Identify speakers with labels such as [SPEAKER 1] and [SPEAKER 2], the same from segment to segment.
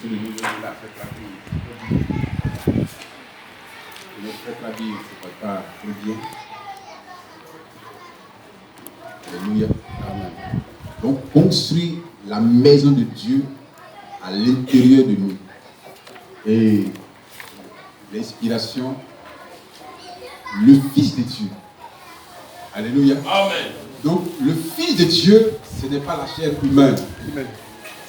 [SPEAKER 1] Le niveau de la fête rapide. Le fête rapide, c'est pas très bien. Alléluia. Amen. Donc, construire la maison de Dieu à l'intérieur de nous. Et l'inspiration, le Fils de Dieu. Alléluia.
[SPEAKER 2] Amen.
[SPEAKER 1] Donc, le Fils de Dieu, ce n'est pas la chair humaine.
[SPEAKER 2] Amen.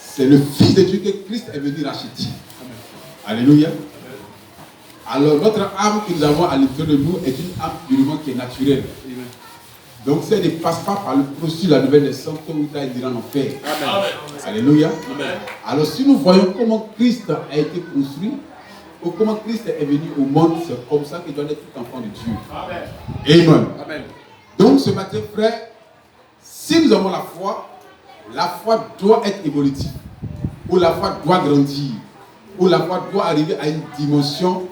[SPEAKER 1] C'est le Fils de Dieu que Christ est venu racheter. Amen. Alléluia. Amen. Alors, notre âme que nous avons à l'intérieur de nous est une âme purement qui est naturelle. Amen. Donc, si elle ne passe pas par le processus de la nouvelle naissance, tôt ou tard, elle ira en enfer.
[SPEAKER 2] Amen.
[SPEAKER 1] Alléluia.
[SPEAKER 2] Amen.
[SPEAKER 1] Alors, si nous voyons comment Christ a été construit, ou comment Christ est venu au monde, c'est comme ça qu'il doit être tout enfant de Dieu. Amen. Amen.
[SPEAKER 2] Amen.
[SPEAKER 1] Donc, ce matin, frère, si nous avons la foi doit être évolutive. Ou la foi doit grandir. Ou la foi doit arriver à une dimension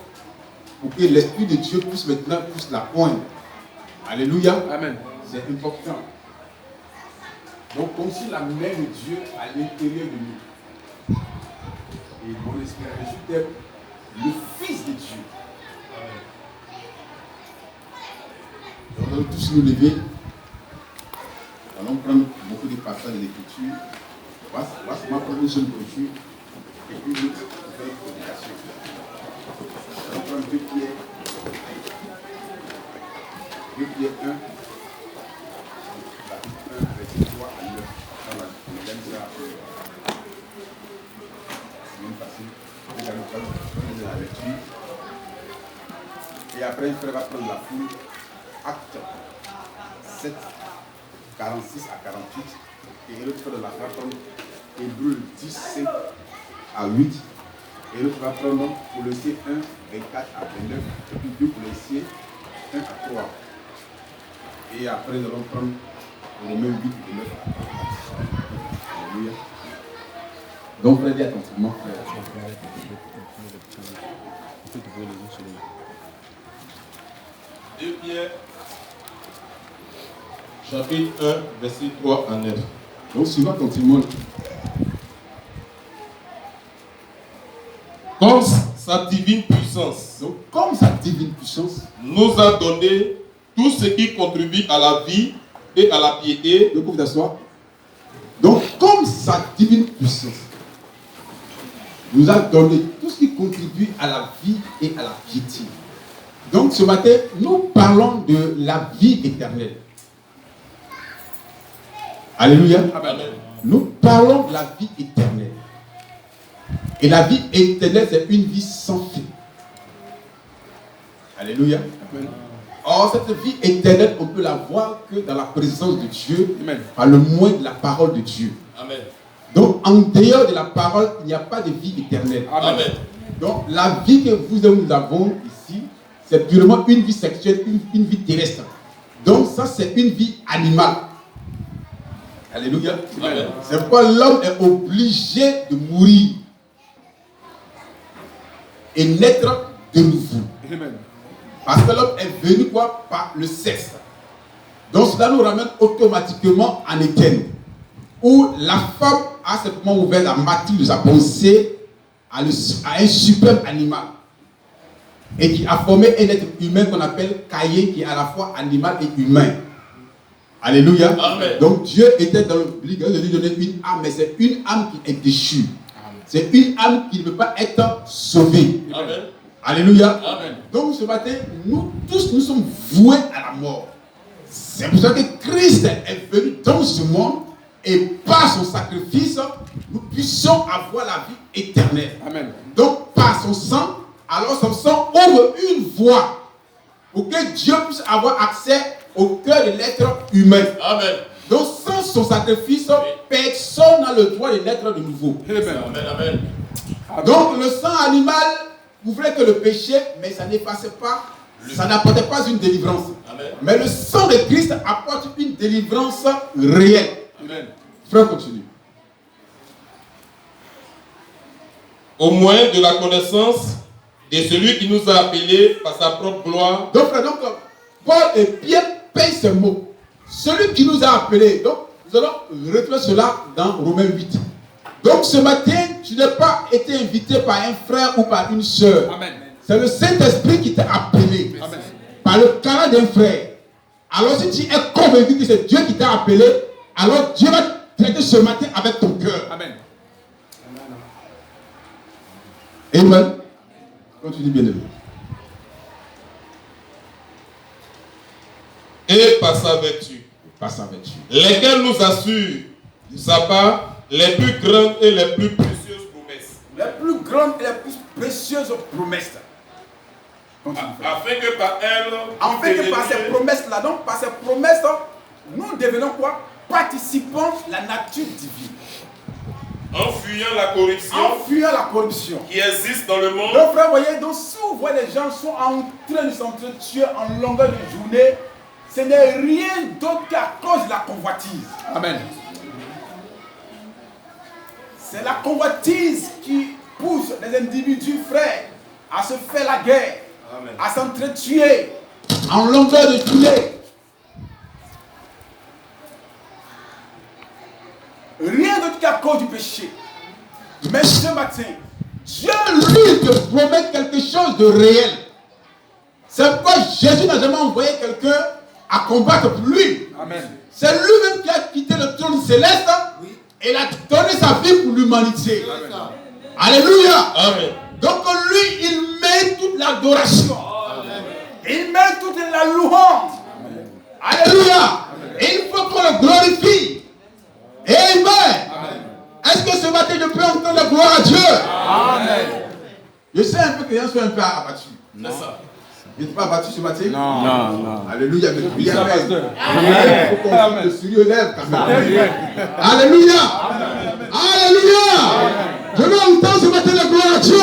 [SPEAKER 1] pour que l'Esprit de Dieu puisse maintenant la poindre. Alléluia. Amen. C'est important. Donc, construire la main de Dieu à l'intérieur de nous. Et mon esprit résulte le Fils de Dieu. Amen. Nous allons tous nous lever. Nous allons prendre beaucoup de passages de l'Écriture. Voici ma première seule écriture et puis une autre prédication. Nous allons prendre 2 Pierre 1, chapitre 1, verset 3 à 9. On aime ça. C'est même facile. Nous allons prendre la lecture. Et après, le frère va prendre la foule. Acte 7, 46 à 48. Et l'autre frère de la va prendre Hébreux 10, 5 à 8. Et l'autre va prendre Colossiens 1, 24 à 29. Et puis 2 Colossiens 1 à 3. Et après, nous allons prendre Romains 8, 9 à 34. Alléluia. Donc, frère, dis attentivement, frère.
[SPEAKER 2] Deux Pierre, chapitre 1, verset 3 à 9.
[SPEAKER 1] Donc, suivant attentivement.
[SPEAKER 2] Comme sa divine puissance,
[SPEAKER 1] Donc, comme sa divine puissance
[SPEAKER 2] nous a donné tout ce qui contribue à la vie et à la piété.
[SPEAKER 1] Donc, vous d'asseoir. Donc, comme sa divine puissance nous a donné tout ce qui contribue à la vie et à la piété. Donc, ce matin, nous parlons de la vie éternelle. Alléluia.
[SPEAKER 2] Amen.
[SPEAKER 1] Nous parlons de la vie éternelle. Et la vie éternelle, c'est une vie sans fin. Alléluia. Amen. Or, cette vie éternelle, on peut la voir que dans la présence de Dieu, Amen, par le moyen de la parole de Dieu. Amen. Donc, en dehors de la parole, il n'y a pas de vie éternelle.
[SPEAKER 2] Amen.
[SPEAKER 1] Donc, la vie que vous et nous avons ici, c'est purement une vie sexuelle, une vie terrestre. Donc, ça, c'est une vie animale. Alléluia. Amen. C'est pourquoi l'homme est obligé de mourir et naître de nouveau. Amen. Parce que l'homme est venu quoi? Par le sexe. Donc cela nous ramène automatiquement en Éden, où la femme a simplement ouvert la matrice de sa pensée à un suprême animal et qui a formé un être humain qu'on appelle Caïn, qui est à la fois animal et humain. Alléluia. Amen. Donc Dieu était dans l'obligation de lui donner une âme, mais c'est une âme qui est déchue. C'est une âme qui ne peut pas être sauvée. Amen. Alléluia. Amen. Donc ce matin, nous tous, nous sommes voués à la mort. C'est pour ça que Christ est venu dans ce monde et par son sacrifice, nous puissions avoir la vie éternelle. Amen. Donc par son sang, alors son sang ouvre une voie pour que Dieu puisse avoir accès au cœur de l'être humain. Amen. Donc sans son sacrifice, personne n'a le droit de naître de nouveau. Amen. Amen. Amen. Donc le sang animal couvrait que le péché, mais ça n'effaçait pas, ça n'apportait pas une délivrance. Amen. Mais le sang de Christ apporte une délivrance réelle. Amen. Frère, continue.
[SPEAKER 2] Au moyen de la connaissance de celui qui nous a appelés par sa propre gloire.
[SPEAKER 1] Donc, frère, Paul et Pierre payent ce mot. Celui qui nous a appelés. Donc, nous allons retrouver cela dans Romains 8. Donc ce matin, tu n'as pas été invité par un frère ou par une sœur. C'est le Saint-Esprit qui t'a appelé. Amen. Par le canal d'un frère. Alors si tu es convaincu que c'est Dieu qui t'a appelé, alors Dieu va traiter ce matin avec ton cœur. Amen. Amen. Continue bien aimé.
[SPEAKER 2] Et par sa vertu.
[SPEAKER 1] Lesquels
[SPEAKER 2] nous assurent de sa part les plus grandes et les plus précieuses promesses.
[SPEAKER 1] Les plus grandes et les plus précieuses promesses.
[SPEAKER 2] Afin que par elles,
[SPEAKER 1] par ces promesses-là, donc par ces promesses, nous devenons quoi? Participants de la nature divine.
[SPEAKER 2] En fuyant la corruption qui existe dans le monde.
[SPEAKER 1] Donc frère, voyez, donc si vous voyez les gens sont en train de s'entretuer en longueur de journée, ce n'est rien d'autre qu'à cause de la convoitise. Amen. C'est la convoitise qui pousse les individus, frères, à se faire la guerre. Amen. À s'entretuer en longueur de journée. Rien d'autre qu'à cause du péché. Mais ce matin, Dieu lui te promet quelque chose de réel. C'est pourquoi Jésus n'a jamais envoyé quelqu'un à combattre pour lui. Amen. C'est lui-même qui a quitté le trône céleste et il a donné sa vie pour l'humanité. Alléluia. Amen. Donc lui, il met toute l'adoration. Il met toute la louange. Alléluia. Et il faut qu'on le glorifie. Amen. Est-ce que ce matin je peux entendre la gloire à Dieu? Amen. Je sais un peu que les gens sont un peu abattus. C'est ça. Vous n'êtes pas abattus ce matin? Non. Alléluia. Il faut qu'on se sourie aux lèvres. Alléluia. Alléluia. Je veux entendre ce matin la gloire à Dieu.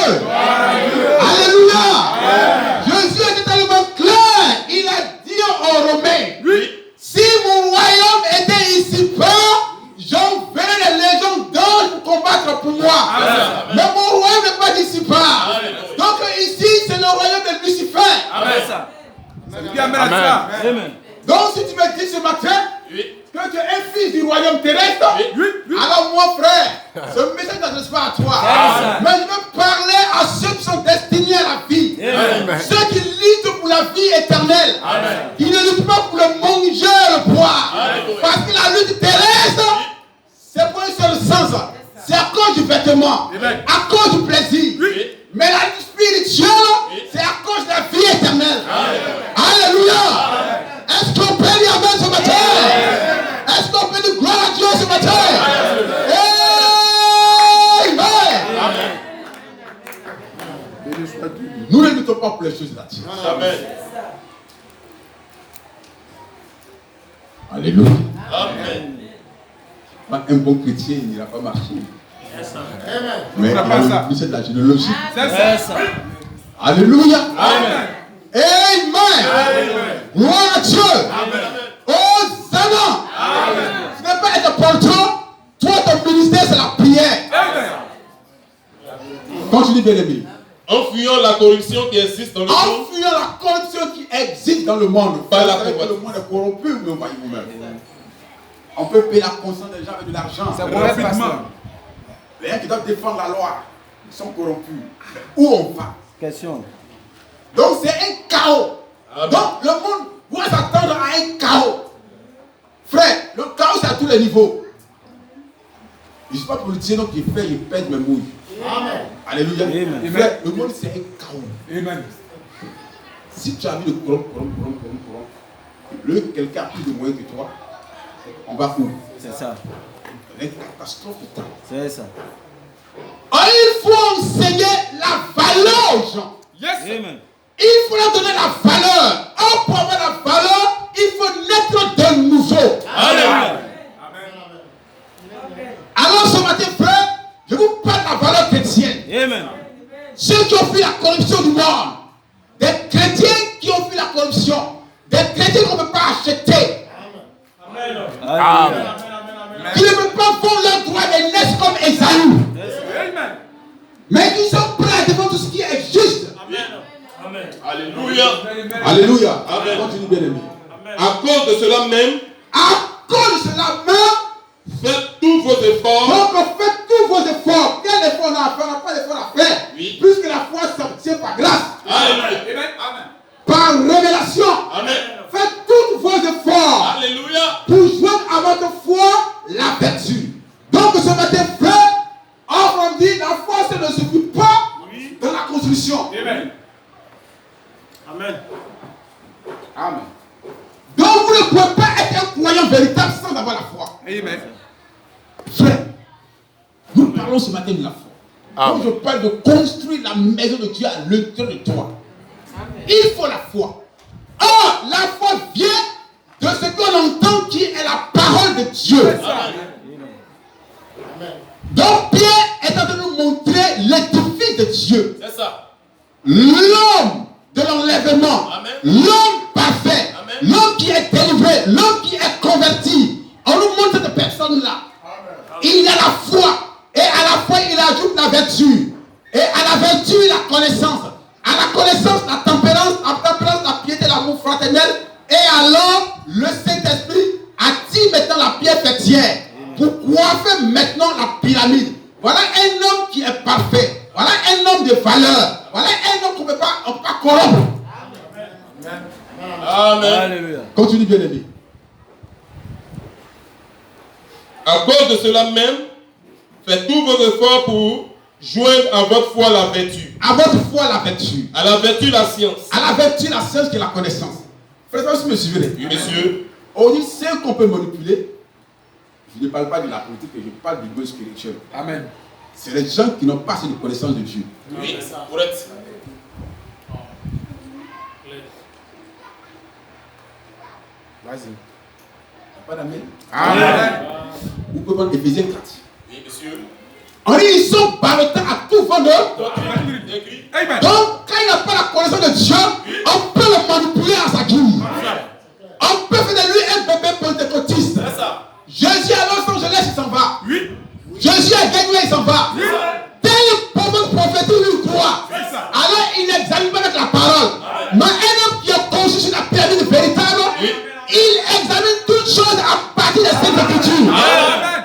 [SPEAKER 1] Alléluia. Jésus était tellement clair. Il a dit aux Romains, si mon royaume était ici-bas, j'enverrai les légions d'anges pour combattre pour moi. Amen. Mais mon royaume n'est pas d'ici-bas. Donc ici, c'est le royaume de Lucifer. Amen. Donc si tu me dis ce matin que tu es un fils du royaume terrestre, alors moi frère, ce message ne s'adresse pas à toi. Mais je veux parler à ceux qui sont destinés à la vie. Ceux qui luttent pour la vie éternelle. Qui ne luttent pas pour le manger et le boire. Parce que la lutte terrestre, c'est pour un seul sens. C'est à cause du vêtement, à cause du plaisir. Mais la vie spirituelle, c'est à cause de la vie éternelle. Alléluia. Est-ce qu'on peut dire amen ce matin? Est-ce qu'on peut dire gloire à Dieu ce matin? Amen. Nous ne luttons pas pour les choses naturelles. Amen. Alléluia. Amen. Un bon chrétien, il n'ira pas marcher. Mais il a le de la généalogie. C'est ça. Alléluia. Amen. Amen. Gloire à Dieu. Hosanna. Ce n'est pas être porteur. Toi, ton ministère, c'est la prière. Amen. Continue bien aimé.
[SPEAKER 2] En fuyant la corruption qui existe dans le monde.
[SPEAKER 1] En fuyant la corruption qui existe dans le monde. Pas la corruption. Le monde est corrompu, mais voyez vous-même. On peut payer la conscience des gens avec de l'argent. C'est rapidement. Les gens qui doivent défendre la loi, ils sont corrompus. Où on va? Question. Donc c'est un chaos. Amen. Donc le monde doit s'attendre à un chaos. Frère, le chaos c'est à tous les niveaux. Je ne suis pas politicien donc il fait, il pèse mes mouilles. Amen. Alléluia. Amen. Frère, le monde c'est un chaos. Amen. Si tu as envie de corrompre, quelqu'un a plus de moyens que toi, on va où? C'est ça. C'est une catastrophe de temps. C'est ça. Alors, il faut enseigner la valeur aux gens. Yes. Amen. Il faut leur donner la valeur. Or, pour avoir la valeur, il faut naître de nouveau. Amen. Alors, ce matin, frère, je vous parle de la valeur chrétienne. Amen. Ceux qui ont fait la corruption du monde, des chrétiens qui ont fait la corruption, des chrétiens qu'on ne peut pas acheter. Amen. Amen. Qui ne peuvent pas vendre leurs droits et naissent comme Esaü. Amen. Mais qui sont prêts à défendre tout ce qui est juste. Amen. Amen.
[SPEAKER 2] Alléluia.
[SPEAKER 1] Alléluia. Amen. Continue bien aimé.
[SPEAKER 2] À cause de cela même.
[SPEAKER 1] À cause de cela même.
[SPEAKER 2] Faites tous vos efforts.
[SPEAKER 1] Donc faites tous vos efforts, quel effort on a à faire? On n'a pas d'effort à faire.
[SPEAKER 2] Oui.
[SPEAKER 1] Puisque la foi s'obtient par grâce.
[SPEAKER 2] Alléluia.
[SPEAKER 1] Par révélation.
[SPEAKER 2] Amen.
[SPEAKER 1] Faites tous vos efforts
[SPEAKER 2] Alléluia.
[SPEAKER 1] pour joindre à votre foi la vertu. Donc ce matin, frère, on dit la foi, ça ne suffit pas dans la construction.
[SPEAKER 3] Amen. Amen.
[SPEAKER 1] Amen. Donc vous ne pouvez pas être un croyant véritable sans avoir la foi.
[SPEAKER 3] Amen.
[SPEAKER 1] Frère, nous parlons ce matin de la foi. Quand je parle de construire la maison de Dieu à l'intérieur de toi, il faut la foi. Or, la foi vient de ce qu'on entend qui est la parole de Dieu. Donc Pierre est en train de nous montrer l'édifice de Dieu.
[SPEAKER 2] C'est ça.
[SPEAKER 1] L'homme de l'enlèvement, l'homme parfait, l'homme qui est délivré, l'homme qui est converti. On nous montre cette personne-là. Il a la foi. Et à la foi, il ajoute la vertu. Et à la vertu, la connaissance. À la connaissance, la tempérance. À la tempérance, la piété, l'amour fraternel. Et alors, le Saint-Esprit attire maintenant la pierre fêtière pour coiffer maintenant la pyramide. Voilà un homme qui est parfait. Voilà un homme de valeur. Voilà un homme qu'on ne peut pas corrompre.
[SPEAKER 2] Amen.
[SPEAKER 3] Alléluia.
[SPEAKER 1] Continue, bien aimé.
[SPEAKER 2] À cause de cela même, faites tous vos efforts pour joindre à votre foi la vertu.
[SPEAKER 1] À votre foi, la vertu.
[SPEAKER 2] À la vertu, la science.
[SPEAKER 1] À la vertu, la science qui est la connaissance. Frère, si vous me suivez.
[SPEAKER 2] Oui, monsieur.
[SPEAKER 1] On dit c'est qu'on peut manipuler. Je ne parle pas de la politique, je parle du monde spirituel.
[SPEAKER 3] Amen.
[SPEAKER 1] C'est les gens qui n'ont pas assez de connaissance de Dieu.
[SPEAKER 2] Oui, correct.
[SPEAKER 3] Vas-y.
[SPEAKER 1] Pas d'amen.
[SPEAKER 3] Amen.
[SPEAKER 1] Vous pouvez prendre Éphésiens 4.
[SPEAKER 2] Oui, monsieur.
[SPEAKER 1] On dit ils sont ballottés à tout vendeur.
[SPEAKER 2] Écrit.
[SPEAKER 3] Amen.
[SPEAKER 1] Donc quand il n'y a pas la connaissance de Dieu, on peut le manipuler à sa guise. On peut faire de lui un bébé pentecôtiste.
[SPEAKER 2] C'est ça.
[SPEAKER 1] Jésus à Los Angeles, il s'en va.
[SPEAKER 3] Oui.
[SPEAKER 1] Jésus à Gagné, il s'en va. Tel prophète, lui croit. Alors il n'examine pas avec la parole. Mais un homme qui est conçu sur la pyramide véritable, il examine toutes choses à partir des Saintes Écritures.
[SPEAKER 3] Amen.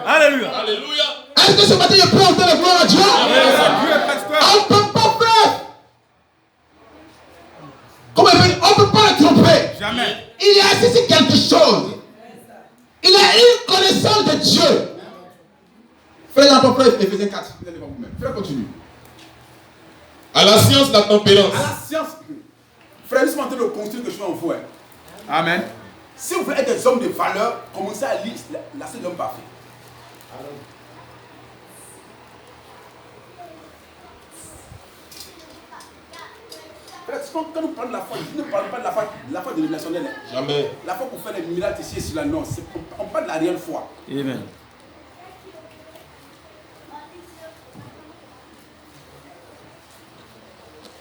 [SPEAKER 3] Alléluia.
[SPEAKER 2] Alléluia.
[SPEAKER 1] Est-ce que ce matin je peux entendre la gloire à Dieu? On ne peut pas faire. Comment il veut? On ne peut pas le tromper.
[SPEAKER 3] Jamais.
[SPEAKER 1] Il est assis sur quelque chose. Il a une connaissance de Dieu. Frère, dans ton frère, Éphésiens 4. Vous allez voir vous-même. Frère, continue.
[SPEAKER 2] À la science, la tempérance.
[SPEAKER 1] À la science. Frère, nous sommes en train de construire quelque chose en vous.
[SPEAKER 3] Amen.
[SPEAKER 1] Si vous voulez être des hommes de valeur, commencez à lire la seule homme parfait. Frère, quand nous parlons de la foi, je ne parle pas de la foi dénominationnelle.
[SPEAKER 2] Jamais.
[SPEAKER 1] La foi pour faire les miracles ici et sur la non. On parle de la réelle foi.
[SPEAKER 3] Amen.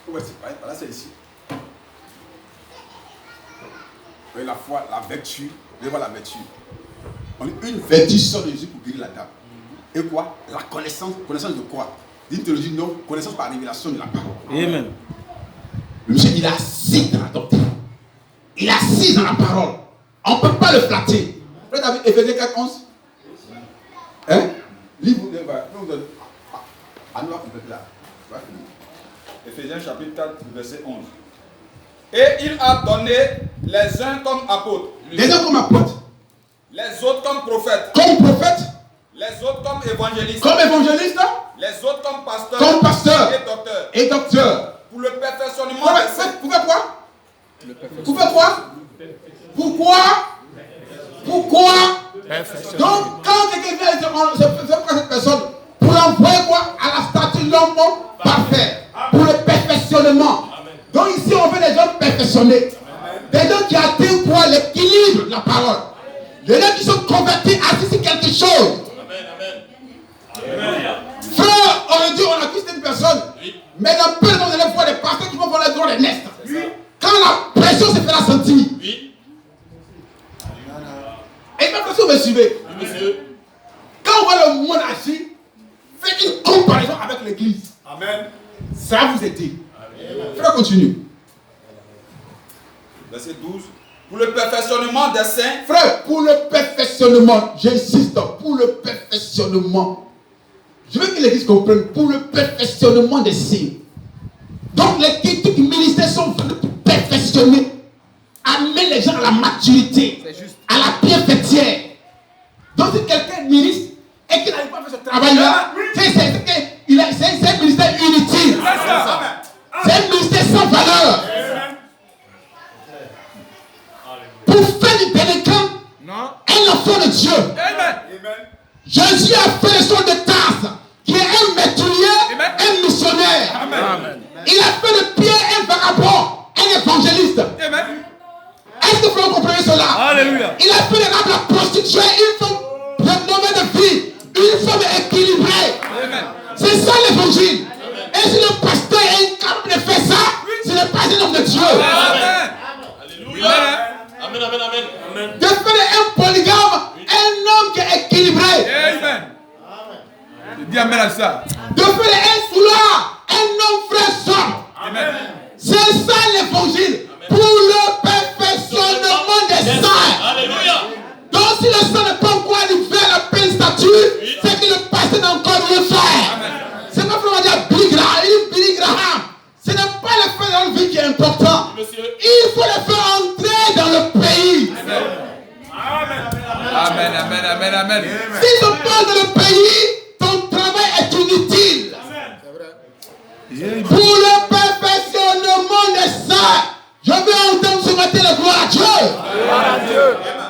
[SPEAKER 1] Ouais, c'est pas là, c'est ici. Oui, la foi, la vertu. Vous allez voir la vertu. On dit une vertu sort de Jésus pour guérir la dame. Et quoi? La connaissance. Connaissance de quoi? D'une théologie, non. Connaissance par révélation de la parole.
[SPEAKER 3] Amen.
[SPEAKER 1] Le monsieur, il est assis dans la doctrine. Il est assis dans la parole. On ne peut pas le flatter. Vous avez Éphésiens 4, 11. Hein? Livre. À nous, on peut là.
[SPEAKER 4] Éphésiens chapitre 4, verset 11. Et il a donné les uns comme apôtres,
[SPEAKER 1] Les uns comme apôtres,
[SPEAKER 4] les autres comme prophètes,
[SPEAKER 1] comme prophètes,
[SPEAKER 4] les autres comme évangélistes,
[SPEAKER 1] comme évangélistes,
[SPEAKER 4] les autres comme pasteurs,
[SPEAKER 1] comme pasteurs
[SPEAKER 4] et docteurs,
[SPEAKER 1] et docteurs.
[SPEAKER 4] pour le perfectionnement
[SPEAKER 1] Pourquoi
[SPEAKER 4] des saints.
[SPEAKER 1] quoi? Pourquoi quoi? Pourquoi? Donc, quand quelqu'un vient c'est pourquoi cette personne, pour l'envoyer quoi? À la statue de l'homme parfait, pour le perfectionnement. Donc ici, on veut des gens perfectionnés. Des gens qui atteignent quoi? L'équilibre de la parole. Des gens qui sont convertis, assis sur quelque chose. Frère, on dit, on accuse une personne. Mais dans peu de temps, vous allez voir des pasteurs qui vont voir les droits des nestes. Quand la pression se fera sentir.
[SPEAKER 2] Oui.
[SPEAKER 1] Et maintenant, si vous me suivez,
[SPEAKER 2] Oui, monsieur.
[SPEAKER 1] quand on voit le monde agir, faites une comparaison avec l'église.
[SPEAKER 4] Amen.
[SPEAKER 1] Ça va vous aider. Frère, continue.
[SPEAKER 4] Verset 12. Pour le perfectionnement des saints,
[SPEAKER 1] Frère, pour le perfectionnement, j'insiste, pour le perfectionnement. Je veux que l'église comprenne pour le perfectionnement des signes. Donc les critiques ministères sont venus pour perfectionner, amener les gens à la maturité, à la bienfaitière. Donc si quelqu'un ministre et qu'il n'arrive pas à faire ce travail-là, c'est un ministère inutile. C'est un ministère sans valeur. Pour faire du délinquant un enfant de Dieu. Jésus a fait le son de Tarse, qui est un méturier, un missionnaire.
[SPEAKER 3] Amen.
[SPEAKER 1] Il a fait de Pierre un vagabond, un évangéliste. Est-ce que vous comprenez cela?
[SPEAKER 3] Alléluia.
[SPEAKER 1] Il a fait de l'âme la prostituée, une femme mauvaise de vie, une femme équilibrée. C'est ça l'évangile. Et si le pasteur est incapable de faire ça, ce n'est pas un homme de Dieu.
[SPEAKER 2] Alléluia. Amen, amen, amen.
[SPEAKER 1] De faire un polygame, un homme qui est équilibré.
[SPEAKER 3] Amen. Je dis amen à ça.
[SPEAKER 1] De faire un soulard, un homme frère sobre.
[SPEAKER 3] Amen.
[SPEAKER 1] C'est ça l'évangile. Pour le perfectionnement des saints.
[SPEAKER 2] Alléluia.
[SPEAKER 1] Donc si le sang n'est pas encore arrivé à la pleine stature, c'est que le pasteur n'a encore rien fait. C'est pas vraiment dire Billy Graham. Ce n'est pas le fait dans la vie qui est important. Il faut le faire entrer dans le pays.
[SPEAKER 3] Amen, amen, amen, amen.
[SPEAKER 1] Si je parle dans le pays, ton travail est inutile. Pour le perfectionnement des saints, je veux entendre ce matin la gloire à Dieu.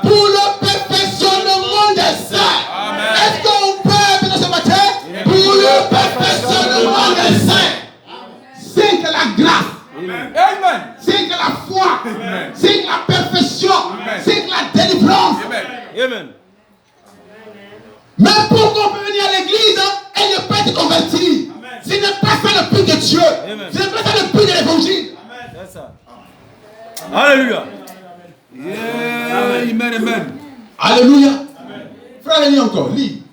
[SPEAKER 1] Pour le perfectionnement des saints. Est-ce qu'on peut être ce matin? Pour le perfectionnement des saints. C'est que la grâce.
[SPEAKER 3] Amen.
[SPEAKER 1] C'est que la foi. C'est que la perfection. C'est que la délivrance.
[SPEAKER 3] Amen.
[SPEAKER 1] Mais pourquoi on peut venir à l'église et ne pas être converti? Ce n'est pas ça le but de Dieu. Ce n'est pas ça le but de l'évangile.
[SPEAKER 3] C'est ça. Alléluia. Amen, amen.
[SPEAKER 1] Alléluia. Frère, lis encore. Lis.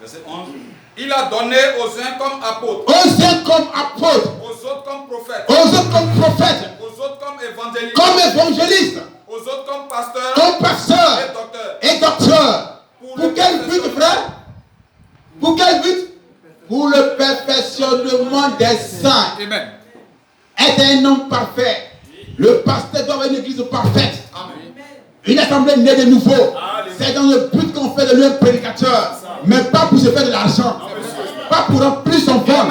[SPEAKER 4] Verset 11. Il a donné aux uns comme apôtres,
[SPEAKER 1] Aux uns comme apôtres,
[SPEAKER 4] aux autres comme prophètes,
[SPEAKER 1] aux autres comme prophètes,
[SPEAKER 4] aux autres comme évangélistes,
[SPEAKER 1] comme évangélistes,
[SPEAKER 4] aux autres comme pasteurs
[SPEAKER 1] comme pasteurs
[SPEAKER 4] et docteurs.
[SPEAKER 1] et docteurs. Pour quel but, frère? Pour quel but? Pour le perfectionnement des saints.
[SPEAKER 3] Amen.
[SPEAKER 1] Être un homme parfait. Le pasteur doit avoir une église parfaite. Une assemblée née de nouveau. C'est dans le but qu'on fait de lui un prédicateur. Mais pas pour se faire de l'argent. Pas pour remplir son compte.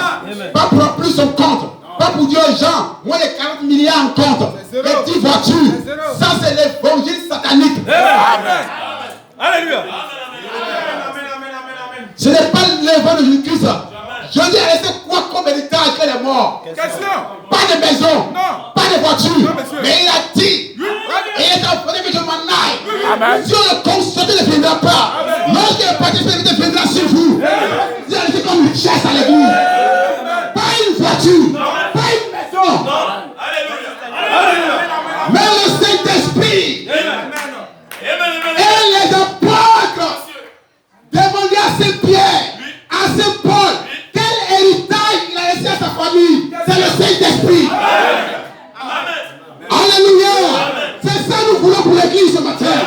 [SPEAKER 1] Pas pour remplir son compte. Pas pour dire aux gens, moi les 40 milliards en compte. Les 10 voitures. Ça c'est l'évangile satanique.
[SPEAKER 3] Amen. Alléluia.
[SPEAKER 1] Ce n'est pas l'évangile de Jésus-Christ. Je dis à laisser quoi comme héritage après la mort?
[SPEAKER 3] Question.
[SPEAKER 1] Pas de maison.
[SPEAKER 3] Non.
[SPEAKER 1] Pas de voiture.
[SPEAKER 3] Non, monsieur.
[SPEAKER 1] Mais il a dit. Et il est en train que je m'en aille. Si on le constate, il ne viendra pas. Lorsque le parti spirituel viendra sur vous, vous allez laisser comme richesse à l'église. Pas une voiture. Pas une maison. Mais le Saint-Esprit. Et les apôtres demandaient à Saint-Pierre, à Saint-Paul, quel héritage il a laissé à sa famille. C'est le Saint-Esprit. Alléluia. C'est ça que nous voulons pour l'église ce matin.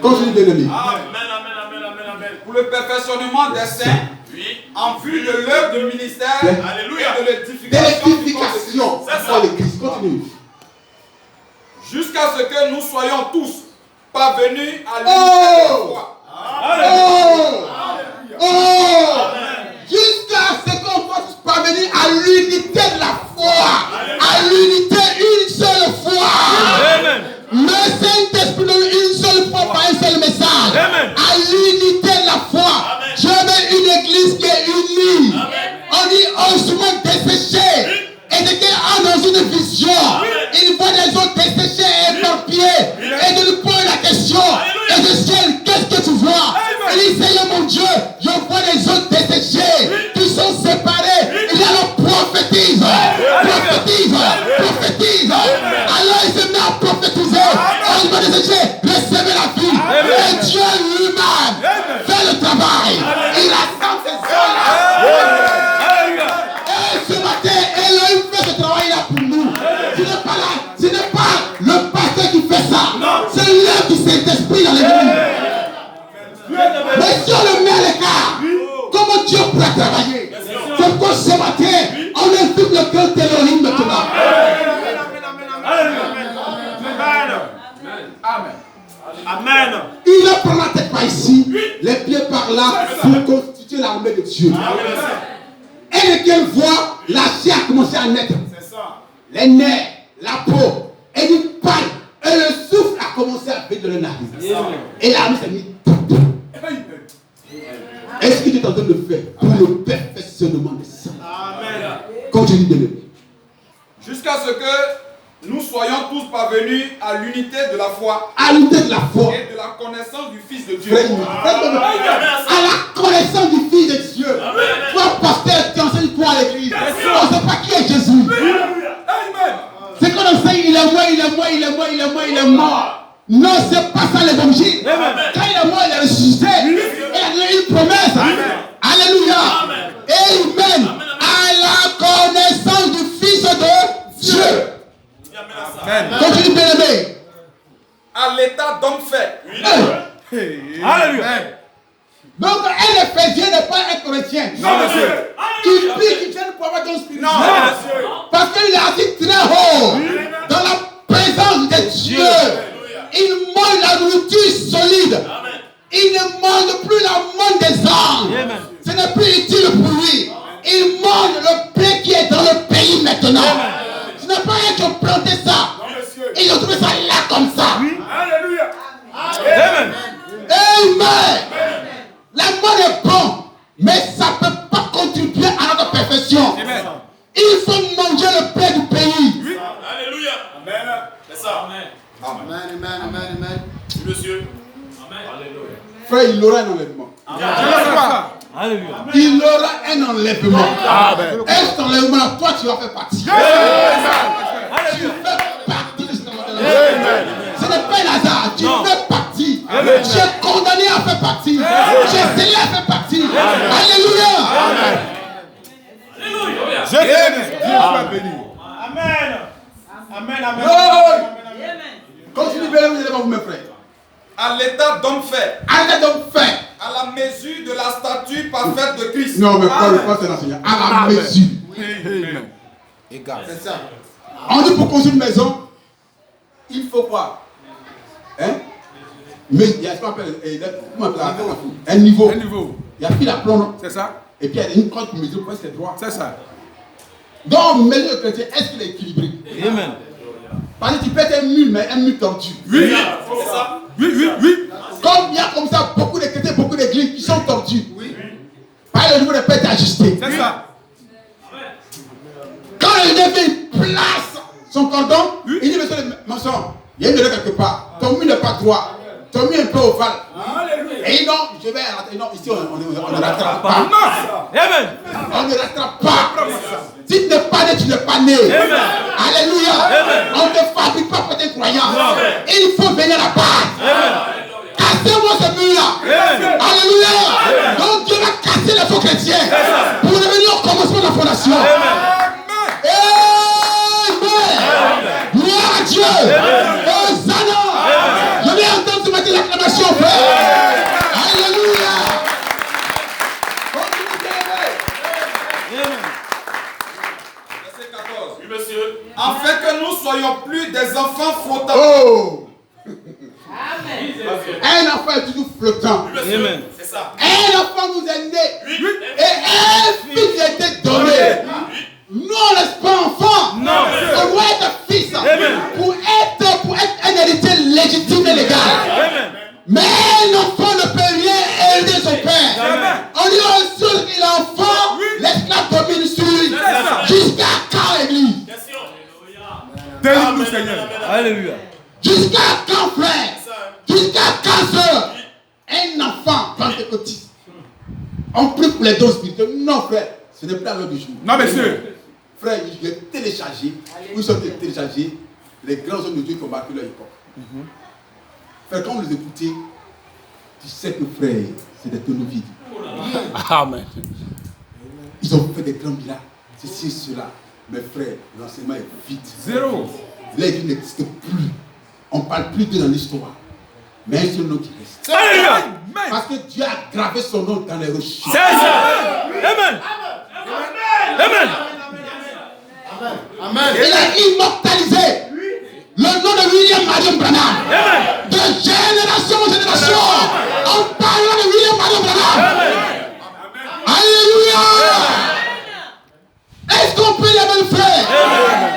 [SPEAKER 1] Continue de le lire.
[SPEAKER 4] Pour le perfectionnement des saints, en vue de l'œuvre du ministère et de l'édification.
[SPEAKER 1] C'est ça l'église. Continue.
[SPEAKER 4] Jusqu'à ce que nous soyons tous parvenus à l'unité de la foi.
[SPEAKER 1] Jusqu'à ce qu'on soit parvenir à l'unité de la foi. À l'unité, une seule foi.
[SPEAKER 3] Amen.
[SPEAKER 1] Le Saint-Esprit donne une seule foi par un seul message.
[SPEAKER 3] Amen.
[SPEAKER 1] À l'unité de la foi. Je veux une église qui est unie. On dit osement desséché. Et de quelqu'un dans une vision. Il voit des autres desséchés et éparpillés. Et de lui poser la question. Et de ciel, qu'est-ce que tu vois? Il dit, Seigneur mon Dieu, je vois des autres desséchés qui sont séparés. Il alors prophétise. Prophétise. Prophétise. Alors il se met à prophétiser. On va dessécher. Recevez la vie. Et Dieu lui-même fait le travail. Il assemble ses hommes. Et ce matin, Elohim fait ce travail-là pour nous. Ce n'est pas le pasteur qui fait ça. C'est l'œuvre du Saint-Esprit dans l'église. Mais si on le met à l'écart, comment Dieu pourra travailler? C'est pourquoi ce matin, on invite le cœur d'Élohim maintenant.
[SPEAKER 3] Amen.
[SPEAKER 1] Il ne prend la tête par ici, les pieds par là, pour constituer l'armée de Dieu. Et de quelle voie la chair a commencé à naître. Les nerfs, la peau, et du paille, et le souffle a commencé à venir de la nariz. Et l'armée s'est mise. Est-ce que tu es en train de le faire pour le perfectionnement des saints? Continue de le faire.
[SPEAKER 4] Jusqu'à ce que nous soyons tous parvenus à l'unité de la foi.
[SPEAKER 1] À l'unité de la foi.
[SPEAKER 4] Et de la connaissance du Fils de Dieu.
[SPEAKER 1] À la connaissance du Fils de Dieu. Toi, pasteur, tu enseignes quoi à l'église? On ne sait pas qui est Jésus. C'est qu'on enseigne, il est mort, il est mort, il est mort, il est mort, il est mort. Non, c'est pas ça l'évangile. Quand il est mort, il est ressuscité. Il a donné une promesse. Alléluia. Amen. À la connaissance du Fils de Dieu. Continue, bien-aimé.
[SPEAKER 4] À l'état d'homme fait.
[SPEAKER 3] Alléluia.
[SPEAKER 1] Donc, un Éphésien n'est pas un chrétien.
[SPEAKER 3] Non, monsieur.
[SPEAKER 1] Qui prie, qui vient pour avoir don spirituel.
[SPEAKER 3] Non, monsieur.
[SPEAKER 1] Parce qu'il est assis très haut. Dans la présence de Dieu. Il mange la nourriture solide. Il ne mange plus la manne des anges. Ce n'est plus utile pour lui. Il mange le blé qui est dans le pays maintenant. Ce n'est pas un qui a planté ça. Ils ont trouvé ça là comme ça.
[SPEAKER 3] Alléluia.
[SPEAKER 1] Amen. La manne est bonne, mais ça ne peut pas contribuer à notre perfection. Il faut manger le blé du pays.
[SPEAKER 5] Alléluia. Amen. C'est ça.
[SPEAKER 4] Amen.
[SPEAKER 5] Monsieur.
[SPEAKER 1] Frère, il aura un enlèvement. Il aura un enlèvement. Et cet enlèvement, toi, tu vas faire partie. Tu fais partie de cet enlèvement. Ce n'est pas un hasard. Tu fais partie. J'ai condamné à faire partie. J'ai scellé à faire partie. Alléluia.
[SPEAKER 3] Je t'aime. Amen.
[SPEAKER 1] Continue, bien, vous allez mes frères.
[SPEAKER 4] À l'état d'homme fait.
[SPEAKER 1] À l'état d'homme fait.
[SPEAKER 4] À la mesure de la stature parfaite de Christ.
[SPEAKER 1] Non, mais pas c'est l'enseignant. À la mesure.
[SPEAKER 3] Égal.
[SPEAKER 4] C'est ça.
[SPEAKER 1] On dit pour construire une maison, il faut quoi? Mais il y a ce qu'on appelle un niveau. Il y a pris la plomb.
[SPEAKER 3] C'est ça.
[SPEAKER 1] Et puis il y a une grande mesure pour c'est droit.
[SPEAKER 3] C'est ça.
[SPEAKER 1] Donc, mesure de chrétien, est-ce qu'il est équilibré?
[SPEAKER 3] Amen.
[SPEAKER 1] Parce que tu peux être un mule, mais un mule tordu.
[SPEAKER 3] Oui.
[SPEAKER 5] C'est ça.
[SPEAKER 3] Oui.
[SPEAKER 1] Comme il y a comme ça beaucoup de chrétiens, beaucoup d'églises qui sont tordus. Par le niveau de paix est ajusté.
[SPEAKER 3] C'est ça.
[SPEAKER 1] Quand le devient place son cordon, il dit, monsieur mon sang, il y a une erreur quelque part. Ton mule n'est pas droit. Ton mule est un peu ovale. Et non, je vais rater. Non, ici on ne rattrape pas.
[SPEAKER 3] Amen.
[SPEAKER 1] On ne rattrape pas. Si tu n'es pas né, tu n'es pas né. Alléluia. On ne fabrique pas pour tes croyants. Il faut venir à la base. Cassez-moi ce mur-là. Alléluia. Donc Dieu va casser les faux chrétiens pour revenir au commencement de la fondation. Amen. Gloire à Dieu. Hosanna. Je vais entendre ce matin l'acclamation, frère. Alléluia.
[SPEAKER 4] Verset 14.
[SPEAKER 5] Oui, monsieur.
[SPEAKER 4] Afin que nous soyons plus des enfants flottants.
[SPEAKER 1] Oh. Un enfant est toujours flottant.
[SPEAKER 3] Amen.
[SPEAKER 5] C'est ça.
[SPEAKER 1] Un enfant nous est né. Et un fils a été donné. Nous, on ne reste pas enfant.
[SPEAKER 3] Non.
[SPEAKER 1] On doit être fils. Pour être un héritier légitime et légal.
[SPEAKER 3] Amen.
[SPEAKER 1] Mais un enfant ne peut rien hériter son père. On dit au seul qu'il est enfant, l'esclave domine sur lui. Jusqu'à quand, l'église?
[SPEAKER 3] Délivre-nous, Seigneur. Alléluia.
[SPEAKER 1] Jusqu'à quand, frère? Jusqu'à quand, soeur? Un enfant pentecôtiste. On prie pour les dons spirituels. Non, frère, ce n'est pas l'heure du jour.
[SPEAKER 3] Non, monsieur.
[SPEAKER 1] Frère, je vais télécharger. Où sont téléchargés les grands hommes de Dieu qui ont marqué leur époque. Frère, quand vous les écoutez, tu sais que, frère, c'est des tonneaux vides.
[SPEAKER 3] Amen.
[SPEAKER 1] Ils ont fait des grands miracles. Ceci et cela. Mais frère, l'enseignement est vide.
[SPEAKER 3] Zéro.
[SPEAKER 1] L'église n'existe plus. On ne parle plus d'eux dans l'histoire. Mais un seul nom qui reste.
[SPEAKER 3] Alléluia.
[SPEAKER 1] Parce que Dieu a gravé son nom dans les rochers.
[SPEAKER 3] C'est ça. Amen. Amen.
[SPEAKER 4] Amen.
[SPEAKER 1] Il a immortalisé le nom de William Marion Branham.
[SPEAKER 3] Amen.
[SPEAKER 1] De génération en génération. En parlant de William Marion Branham. Alléluia. Est-ce qu'on peut les même frère?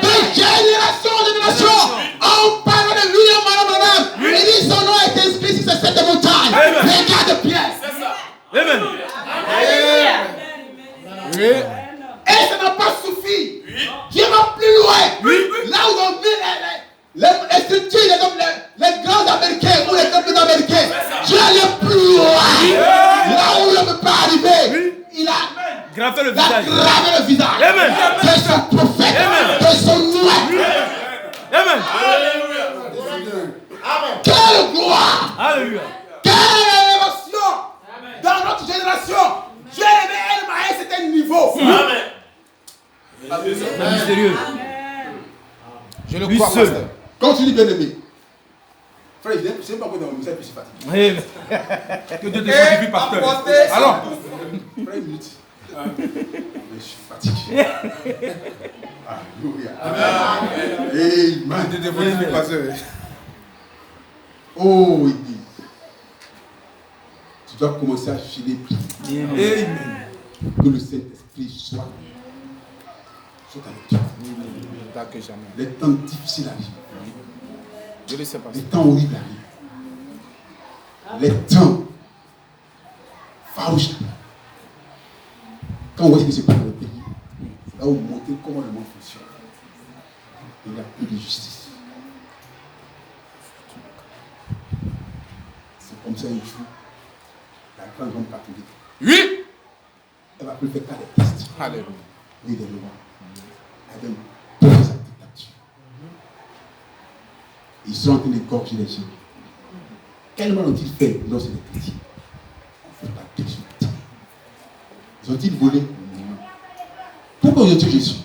[SPEAKER 1] De génération en génération. En parlant de William Marion Branham. Il dit son nom est inscrit sur cette montagne. Regarde Pierre.
[SPEAKER 3] Amen.
[SPEAKER 1] Et ça n'a pas suffi. Dieu va plus loin. Là où on met les structures, les grands américains ou les peuples américains, Dieu allait plus loin. Là où on ne peut pas arriver, il a
[SPEAKER 3] gravé le
[SPEAKER 1] visage.
[SPEAKER 3] Amen.
[SPEAKER 1] De son prophète, de son nom.
[SPEAKER 3] Amen.
[SPEAKER 1] Quelle gloire.
[SPEAKER 3] Alléluia.
[SPEAKER 1] Quelle élévation dans notre génération. Dieu aimé elle à un certain niveau.
[SPEAKER 5] Amen.
[SPEAKER 3] C'est mystérieux.
[SPEAKER 4] Je le
[SPEAKER 3] Lui
[SPEAKER 4] crois,
[SPEAKER 3] seul.
[SPEAKER 4] pasteur.
[SPEAKER 1] Continue bien aimé. Frère, je ne sais pas quoi dans le message, puis je suis fatigué.
[SPEAKER 3] Amen. Que Dieu te fortifie, pasteur. Alors.
[SPEAKER 1] Frère, une minute. Je suis fatigué. Alléluia. Amen.
[SPEAKER 4] Dieu te fortifie, pasteur.
[SPEAKER 1] Oh, il dit. Tu dois commencer à filer plus.
[SPEAKER 3] Amen.
[SPEAKER 1] Que le Saint-Esprit soit avec toi.
[SPEAKER 4] Tant que jamais.
[SPEAKER 1] Les temps difficiles arrivent.
[SPEAKER 4] Je le sais,
[SPEAKER 1] Les
[SPEAKER 4] pasteur.
[SPEAKER 1] temps horribles arrivent. Les temps farouches arrivent. Quand on voit ce qui se passe dans le pays, c'est là où vous montrez comment le monde fonctionne. Il n'y a plus de justice. C'est comme ça un jour, la grande homme catholique,
[SPEAKER 4] Oui.
[SPEAKER 1] elle va plus faire qu'à des tests.
[SPEAKER 4] Alléluia.
[SPEAKER 1] Ni des lois. Elle donne toute sa dictature. Ils sont en train d'égorger les gens. Quel mal ont-ils fait lorsque les chrétiens? On ne fait pas de sur la terre. Ils ont-ils volé? Non. Pourquoi ils ont tué Jésus?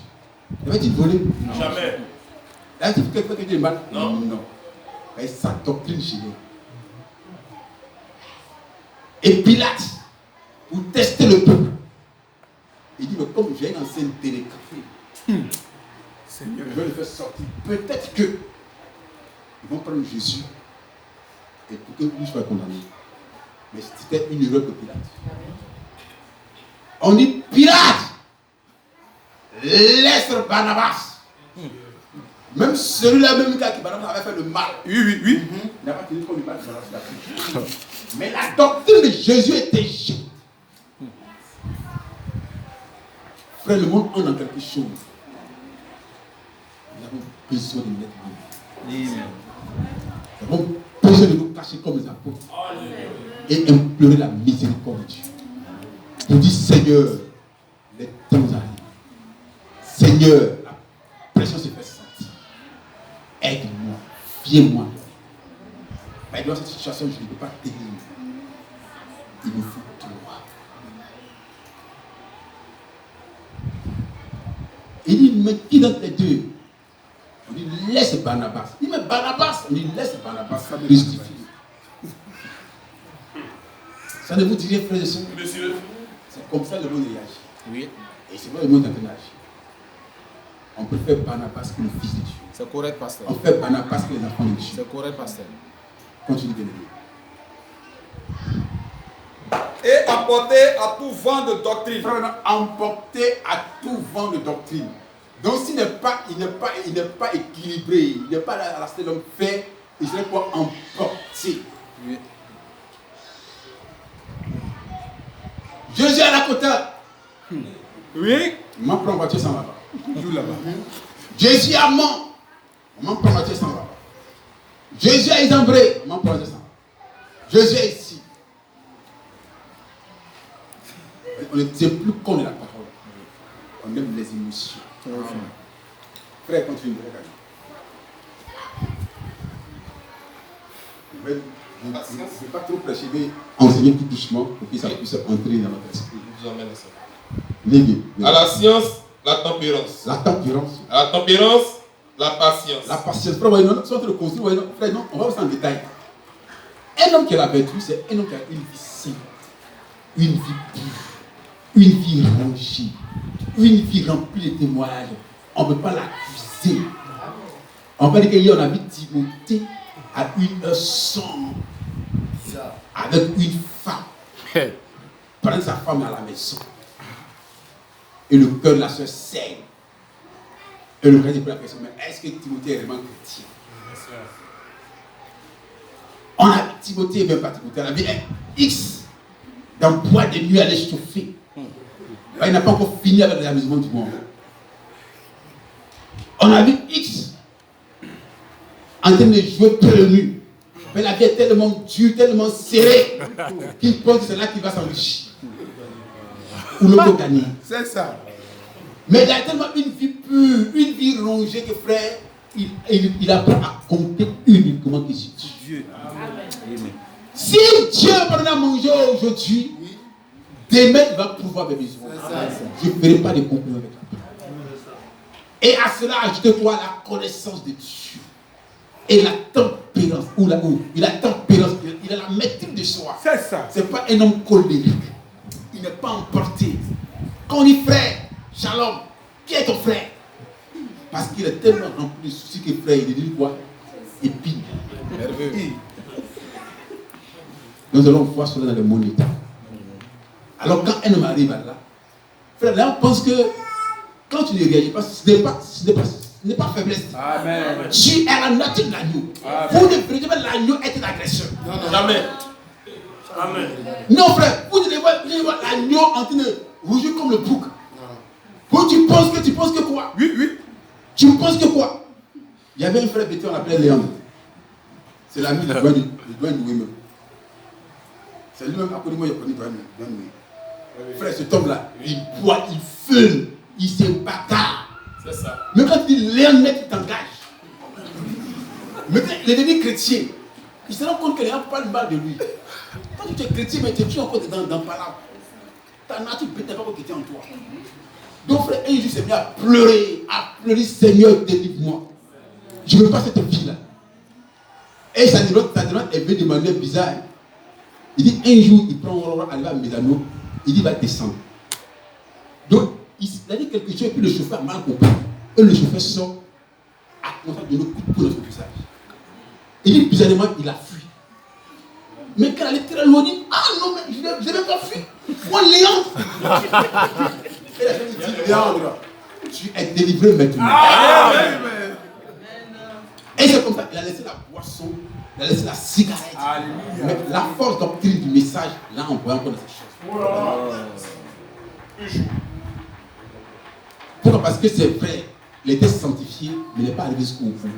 [SPEAKER 1] Avait-il volé? Non.
[SPEAKER 5] Jamais.
[SPEAKER 1] A-t-il fait quelque chose de mal?
[SPEAKER 5] Non.
[SPEAKER 1] Non. Et sa doctrine chez eux. Et Pilate, pour tester le peuple, il dit, mais comme j'ai une ancienne télécafé, Seigneur, je vais le faire sortir. Peut-être que ils vont prendre Jésus et pour que lui soit condamné. Mais c'était une erreur de Pilate. On dit, Pilate, laisse Barnabas. Même celui-là, même gars qui Barnabas avait fait le mal.
[SPEAKER 3] Oui.
[SPEAKER 1] Il n'a pas tenu compte du mal de Barnabas. Mais la doctrine de Jésus était juste. Frère, le monde en a quelque chose. Nous avons besoin de mettre en œuvre. Nous avons besoin de nous cacher comme les apôtres. Et implorer la miséricorde de Dieu. Pour dire, Seigneur, les temps arrivent. Seigneur, la pression se fait sentir. Aide-moi, viens-moi. Mais dans cette situation, je ne peux pas t'aider. Il me faut toi. Il dit, mais qui d'entre les deux? On dit, laisse Barnabas. Il dit, mais Barnabas, on dit, laisse Barnabas. Ça me justifie. Ça ne vous dit rien, frère et soeur?
[SPEAKER 5] Monsieur.
[SPEAKER 1] C'est comme ça le monde réagit.
[SPEAKER 4] Oui.
[SPEAKER 1] Et c'est vrai le monde est en train d'agir. On préfère Barnabas que le Fils de Dieu.
[SPEAKER 4] C'est correct, pasteur.
[SPEAKER 1] On fait Barnabas que les enfants de Dieu.
[SPEAKER 4] C'est correct, pasteur.
[SPEAKER 1] Continue bien aimé.
[SPEAKER 4] Et apporter à tout vent de doctrine.
[SPEAKER 1] Frère, emporté à tout vent de doctrine. Donc s'il n'est pas, il n'est pas équilibré, il n'est pas à la stade de l'homme fait, il serait quoi emporter.
[SPEAKER 4] Oui.
[SPEAKER 1] Jésus à la côté.
[SPEAKER 3] Oui.
[SPEAKER 1] On prend voiture sans là-bas.
[SPEAKER 3] Toujours là-bas.
[SPEAKER 1] Jésus à Mont. On prend voiture sans là-bas. Jésus à Isambré. On prend voiture sans là-bas. Jésus est ici. On ne tient plus compte de la parole. On aime les émotions. Frère, continue. Je ne vais pas trop prêcher, mais enseigner tout doucement pour que ça puisse entrer dans notre esprit.
[SPEAKER 2] Je vous emmène à ça.
[SPEAKER 1] Lévi.
[SPEAKER 2] À la science, la tempérance.
[SPEAKER 1] La tempérance.
[SPEAKER 2] À la tempérance, la patience.
[SPEAKER 1] La patience. Frère, voyez, nous sommes en train de construire. Voyez, frère, non, on va voir ça en détail. Un homme qui a la vertu, c'est un homme qui a une vie sainte, une vie pure, une vie rangée, une vie remplie de témoignages. On ne peut pas l'accuser. On va dire qu'hier, on a mis Timothée à une heure sombre avec une femme. Prendre sa femme à la maison. Et le cœur de la soeur saigne. Et le chrétien pose la question, mais est-ce que Timothée est vraiment chrétien? On a vu Timothée, même pas Timothée, on a vu un X dans le bois de nuit aller chauffer. Il n'a pas encore fini avec les amusements du monde. On a vu X en train de jouer prévenu. Mais la vie est tellement dure, tellement serrée, qu'il pense que c'est là qu'il va s'enrichir. Ou le peut gagner.
[SPEAKER 3] C'est ça.
[SPEAKER 1] Mais il a tellement une vie pure, une vie rongée que frère, il apprend à compter uniquement que c'est Dieu. Amen. Si Dieu m'a donné à manger aujourd'hui, demain il va pouvoir mes besoins. Je ne ferai pas de complot avec toi. Et à cela, ajoute-toi la connaissance de Dieu. Et la tempérance. Il a tempérance, il a la maîtrise de soi.
[SPEAKER 3] C'est ça.
[SPEAKER 1] Ce n'est pas un homme colérique. Il n'est pas emporté. Quand on dit frère, shalom, qui est ton frère? Parce qu'il est tellement rempli de soucis que frère, il dit quoi? Épine. Nous allons voir cela dans le monde état. Alors quand un homme arrive là, frère, là on pense que quand tu ne réagis pas, ce n'est pas faiblesse.
[SPEAKER 3] Amen.
[SPEAKER 1] Tu es la nature de l'agneau. Vous ne devez pas l'agneau être un agresseur.
[SPEAKER 5] Non. Jamais. Amen.
[SPEAKER 1] Non frère, vous devez voir l'agneau en train de rougir comme le bouc. Vous tu penses que quoi?
[SPEAKER 3] Oui.
[SPEAKER 1] Tu penses que quoi? Il y avait un frère bêté, on l'appelait Léon. C'est l'ami de Douane Noué. C'est lui-même, à côté de moi, il a connu Douane Noué. Frère, cet homme-là, il boit, il fume, il se bagarre.
[SPEAKER 5] C'est ça.
[SPEAKER 1] Mais quand tu dis Léon net, il t'engage. Mais quand il est devenu chrétien, il se rend compte que les gens parlent mal de lui. Quand tu es chrétien, mais tu es encore dans palabre. Ta nature peut-être pas encore chrétien en toi. Donc frère, un jour, il s'est mis à pleurer, Seigneur, délivre-moi. Je ne veux pas cette vie-là. Et ça est venu de manière bizarre. Il dit, un jour, il prend un arrive à Médano, il dit, il va descendre. Donc, il a dit quelque chose, et puis le chauffeur a mal compris. Et le chauffeur sort, a commencé à donner un coup de poing dans son visage. Il dit, bizarrement, il a fui. Mais quand elle est très loin, il dit, ah non, mais je n'ai même pas fui. Moi, Léon. Et la femme dit, Léon, tu es délivré maintenant.
[SPEAKER 3] Amen.
[SPEAKER 1] Et c'est comme ça qu'il a laissé la boisson, il a laissé la cigarette.
[SPEAKER 3] Alléluia.
[SPEAKER 1] Mais la force doctrine du message, là, on voit encore ces choses. Pourquoi? Parce que c'est vrai, il était sanctifié, mais il n'est pas arrivé jusqu'au bout.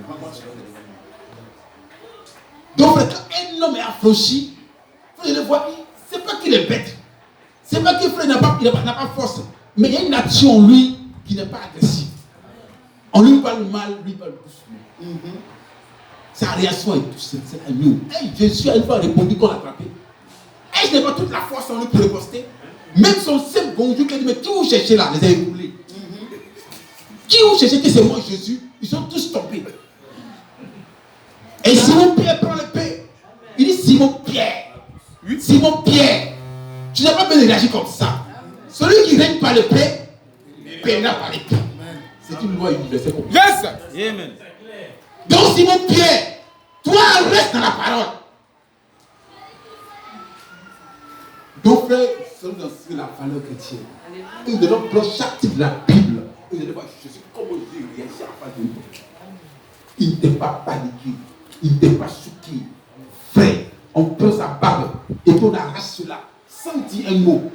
[SPEAKER 1] Donc, quand un homme est affranchi, vous allez voir, c'est pas qu'il est bête. C'est pas que frère n'a pas force. Mais il y a une nature en lui qui n'est pas agressive. On lui parle mal, lui parle doucement. Sa réaction est douce, c'est agneau. Hey, Jésus a une fois répondu qu'on l'a attrapé. Hey, je n'ai pas toute la force en lui pour riposter. Même son simple bonjour qui a dit, mais qui vous cherchez là? Les a écoulés. Qui vous cherchez que c'est moi Jésus? Ils sont tous tombés. Et Simon Pierre prend l'épée. Il dit, Simon Pierre, tu n'as pas besoin de réagir comme ça. Celui qui règne par l'épée, paiera par l'épée. C'est une loi universelle.
[SPEAKER 3] Yes.
[SPEAKER 5] Amen.
[SPEAKER 1] Donc Simon Pierre, toi reste dans la parole. Donc frère, selon la valeur chrétienne, nous devons prendre chaque type de la Bible. Nous devons voir Jésus comment Dieu réagit à face de nous. Il ne t'est pas paniqué, il ne t'est pas choqué. Frère, on prend sa barbe et on arrache cela sans dire un mot.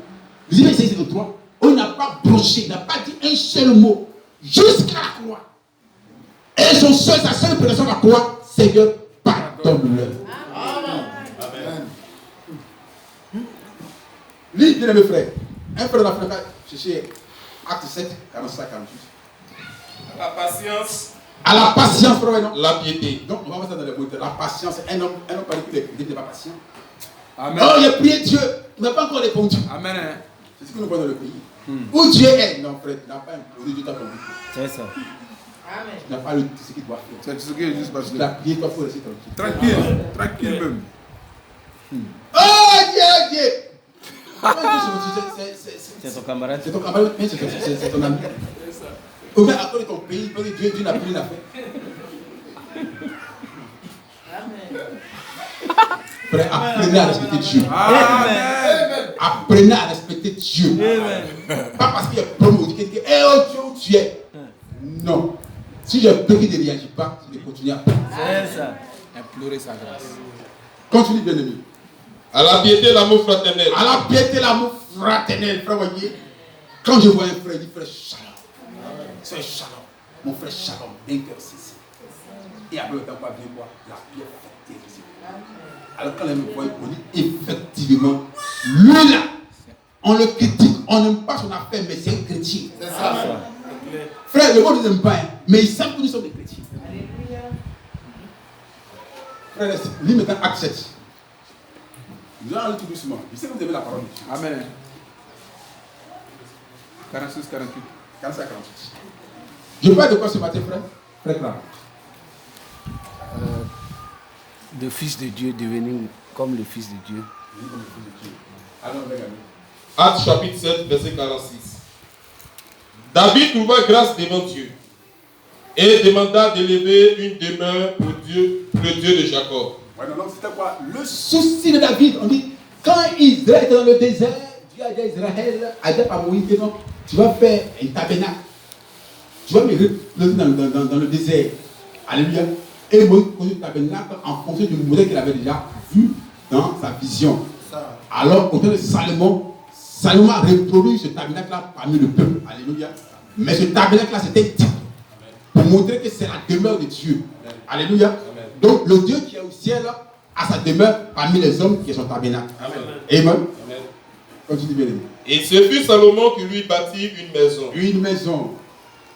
[SPEAKER 1] Vous avez essayé de toi, on n'a pas broché, il n'a pas dit un seul mot jusqu'à la croix. Et sa seule prédication à la croix, Seigneur, pardonne-leur.
[SPEAKER 5] Amen.
[SPEAKER 1] Lis, bien aimé frère. Un frère de la frère, cherchez Acte 7, 45, 48.
[SPEAKER 2] La patience.
[SPEAKER 1] À la patience, frère, non?
[SPEAKER 2] La piété.
[SPEAKER 1] Donc, on va voir ça dans les mots. La patience, un homme par qui il n'est pas patient.
[SPEAKER 3] Amen.
[SPEAKER 1] Oh, il a prié Dieu, il n'a pas encore répondu.
[SPEAKER 3] Amen.
[SPEAKER 1] C'est ce que nous voyons dans le pays. Où Dieu est, non, frère, tu n'as pas imposé, Dieu t'a conduit.
[SPEAKER 5] C'est ça.
[SPEAKER 1] Tu n'as pas ce qu'il doit faire.
[SPEAKER 3] C'est ce que Jésus passe.
[SPEAKER 1] Tu as prié, toi, il faut rester tranquille.
[SPEAKER 3] Tranquille même.
[SPEAKER 1] Oh Dieu.
[SPEAKER 5] C'est ton camarade.
[SPEAKER 1] C'est ton camarade, mais c'est ton ami. Au moins, à cause de ton pays, parce que Dieu n'a plus rien à faire. Frère, apprenez à respecter Dieu.
[SPEAKER 3] Amen.
[SPEAKER 1] Apprenez à respecter Dieu.
[SPEAKER 5] Amen.
[SPEAKER 1] Pas parce qu'il est promu, qu'il dit, eh oh Dieu, où tu es. Non. Si je peux qu'il ne réagit pas, je vais continuer à prier.
[SPEAKER 5] C'est ça.
[SPEAKER 3] Implorer sa grâce.
[SPEAKER 1] Continue, bien-aimé.
[SPEAKER 2] À la piété, l'amour fraternel.
[SPEAKER 1] À la piété, l'amour fraternel, frère, voyez. Quand je vois un frère, il dit, frère, shalom. C'est shalom. Mon frère, shalom. Un cœur cessé. Et après le temps, quoi, vient voir la pierre fêtée. Alors quand elle me voit, on dit, effectivement, lui là, on le critique, on n'aime pas son affaire, mais c'est un chrétien.
[SPEAKER 3] C'est ça.
[SPEAKER 1] Frère, le monde ne nous aime pas, hein, mais ils savent que nous sommes des chrétiens. Frère, lis maintenant acte 7. Nous allons aller tout doucement. Je sais que vous aimez la parole.
[SPEAKER 3] Amen. 46, 48.
[SPEAKER 1] 45, 48. Je parle de quoi ce matin, frère? Frère Clara.
[SPEAKER 5] De fils de Dieu devenir comme le fils de Dieu.
[SPEAKER 1] Alors, regardez.
[SPEAKER 2] Actes chapitre 7, verset 46. David trouva grâce devant Dieu et demanda d'élever une demeure pour Dieu, le Dieu de Jacob.
[SPEAKER 1] Ouais, non, c'était quoi? Le souci de David. On dit, quand Israël était dans le désert, Dieu a dit à Israël, a dit à Moïse, non, tu vas faire un tabernacle. Tu vas me reposer dans le désert. Alléluia. Et Moïse pose le tabernacle en fonction du modèle qu'il avait déjà vu dans sa vision. Alors, au temps de Salomon, Salomon a reproduit ce tabernacle-là parmi le peuple. Alléluia. Mais ce tabernacle-là, c'était un type pour montrer que c'est la demeure de Dieu. Alléluia. Donc, le Dieu qui est au ciel a sa demeure parmi les hommes qui est son tabernacle. Amen. Amen. Continue bien.
[SPEAKER 2] Et ce fut Salomon qui lui bâtit une maison.
[SPEAKER 1] Une maison.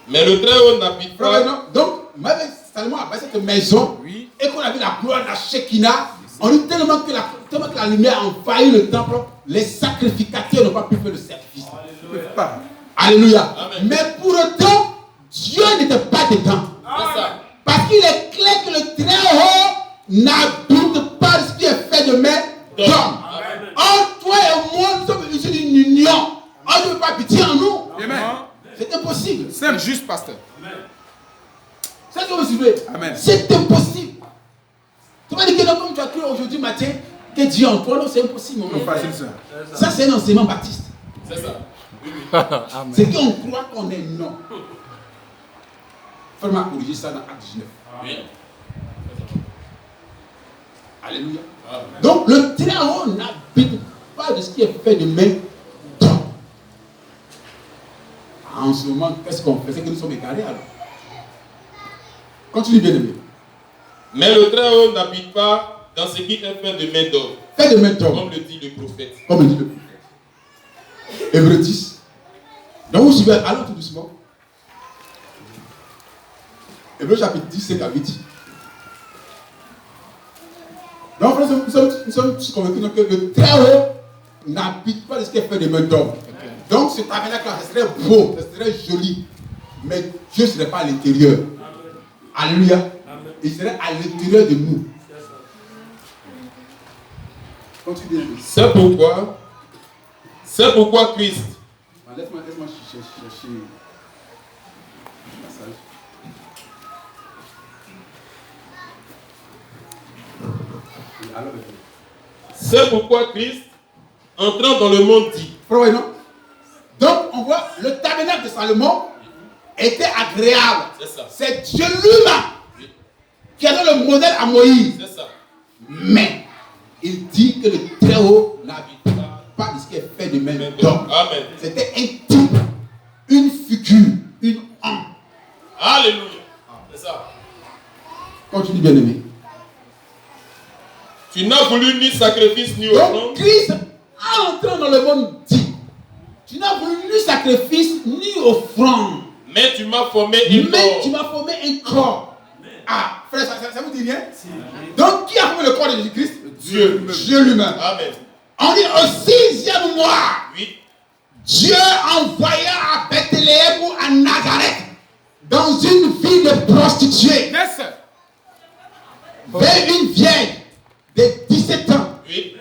[SPEAKER 2] Mais le Très-Haut n'habite pas.
[SPEAKER 1] Donc, même Salomon a bâti cette maison, oui. Et qu'on a vu la gloire de la Shekinah, on dit tellement que la lumière a envahi le temple, les sacrificateurs n'ont pas pu faire le sacrifice. Alléluia. Alléluia. Amen. Mais pour autant, Dieu n'était pas dedans. Parce qu'il est clair que le Très-Haut n'habite pas ce qui est fait de main d'homme. En toi et moi, nous sommes issus d'une union. On ne peut pas habiter en nous. Amen. C'est impossible.
[SPEAKER 3] C'est juste, pasteur.
[SPEAKER 1] C'est ce que vous suivez. C'est impossible. Tu vas dire que comme tu as cru aujourd'hui matin que Dieu en toi, non, c'est impossible. Ça, c'est un enseignement baptiste.
[SPEAKER 2] C'est ça.
[SPEAKER 1] C'est qu'on croit qu'on est non. Il faut m'a corriger ça dans Acte 19. Oui. Alléluia. Amen. Donc le Très-Haut n'habite pas de ce qui est fait de main d'homme. En ce moment, qu'est-ce qu'on fait? C'est que nous sommes égarés alors. Continue bien aimé.
[SPEAKER 2] Mais le Très-Haut n'habite pas dans ce qui est fait de main d'homme.
[SPEAKER 1] Fait de main d'homme.
[SPEAKER 2] Comme le dit le prophète.
[SPEAKER 1] Comme le dit le prophète. Hébreux 10. Donc vous suivez, allons tout doucement. Hébreux chapitre 10, 5 à 8. Donc nous sommes convaincus que le Très-Haut n'habite pas de ce qui est fait de main d'homme. Donc ce tabernacle-là, ce serait beau, ce serait joli. Mais Dieu ne serait pas à l'intérieur. Alléluia. Il serait à l'intérieur de nous. Continuez.
[SPEAKER 2] C'est pourquoi Christ.
[SPEAKER 1] Laisse-moi chercher le passage.
[SPEAKER 2] C'est pourquoi Christ, entrant dans le monde, dit.
[SPEAKER 1] Donc on voit le tabernacle de Salomon était agréable. C'est Dieu lui-même qui a donné le modèle à Moïse.
[SPEAKER 2] C'est ça.
[SPEAKER 1] Mais il dit que le Très-Haut n'habite pas de ce qui est fait de main d'homme. C'était un type, une figure, une âme.
[SPEAKER 2] Alléluia. C'est ça.
[SPEAKER 1] Continue bien aimé.
[SPEAKER 2] Tu n'as voulu ni sacrifice ni offrande.
[SPEAKER 1] Donc Christ, en entrant dans le monde, dit, tu n'as voulu ni sacrifice ni offrande.
[SPEAKER 2] Mais tu m'as formé un corps.
[SPEAKER 1] Ah, frère, ça vous dit rien? Donc qui a formé le corps de Jésus-Christ?
[SPEAKER 2] Dieu.
[SPEAKER 1] Dieu lui-même.
[SPEAKER 2] Amen.
[SPEAKER 1] On dit au 6e mois. Oui. Dieu envoya à Bethléem ou à Nazareth dans une ville de prostituées.
[SPEAKER 3] Yes,
[SPEAKER 1] vers une vieille de 17 ans.
[SPEAKER 2] Oui.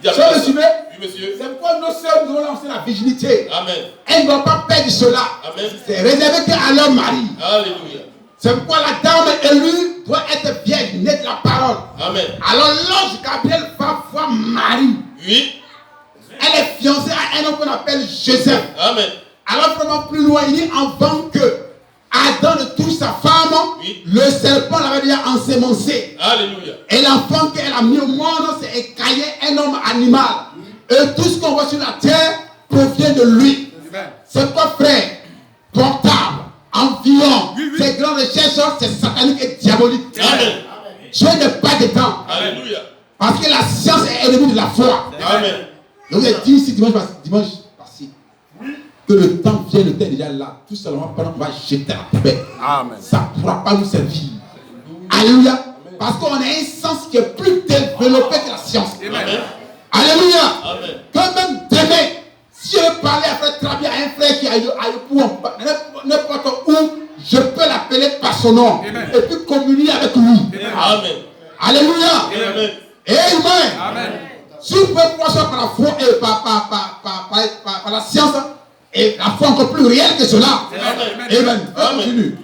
[SPEAKER 2] Il dit
[SPEAKER 1] Soeur le suivez?
[SPEAKER 2] Oui, monsieur.
[SPEAKER 1] C'est pourquoi nos sœurs nous ont lancé la virginité.
[SPEAKER 2] Amen.
[SPEAKER 1] Elles ne doivent pas perdre cela.
[SPEAKER 2] Amen.
[SPEAKER 1] C'est réservé qu'à leur mari.
[SPEAKER 2] Alléluia.
[SPEAKER 1] C'est pourquoi la dame élue doit être vierge, née de la parole.
[SPEAKER 2] Amen.
[SPEAKER 1] Alors l'ange Gabriel va voir Marie.
[SPEAKER 2] Oui.
[SPEAKER 1] Elle est fiancée à un homme qu'on appelle Joseph.
[SPEAKER 2] Amen.
[SPEAKER 1] Alors vraiment plus loin, il dit avant que Adam ne touche sa femme,
[SPEAKER 2] oui.
[SPEAKER 1] Le serpent l'avait déjà ensemencé.
[SPEAKER 2] Alléluia.
[SPEAKER 1] Et l'enfant qu'elle a mis au monde, c'est écaillé un homme animal. Et tout ce qu'on voit sur la terre provient de lui. C'est quoi, frère? Portable, environ, ces grandes recherches, c'est satanique et diabolique.
[SPEAKER 2] Amen.
[SPEAKER 1] Dieu n'est pas dedans.
[SPEAKER 2] Alléluia.
[SPEAKER 1] Parce que la science est ennemie de la foi.
[SPEAKER 2] Amen.
[SPEAKER 1] Je vous ai dit ici dimanche passé que le temps vient, le temps est déjà là. Tout simplement pendant qu'on va jeter la poubelle.
[SPEAKER 3] Amen.
[SPEAKER 1] Ça ne pourra pas nous servir. Alléluia. Parce qu'on a un sens qui est plus développé que la science.
[SPEAKER 2] Amen.
[SPEAKER 1] Alléluia.
[SPEAKER 2] Amen.
[SPEAKER 1] Quand même demain, si je parlais à frère Trabi, à un frère qui a n'importe où, je peux l'appeler par son nom.
[SPEAKER 3] Amen.
[SPEAKER 1] Et puis communier avec lui.
[SPEAKER 2] Amen.
[SPEAKER 1] Alléluia.
[SPEAKER 2] Amen.
[SPEAKER 1] Amen.
[SPEAKER 3] Amen.
[SPEAKER 1] Si vous pouvez croire ça par la foi et par la science, et la foi encore plus réelle que cela.
[SPEAKER 2] Amen.
[SPEAKER 1] Amen. Continue.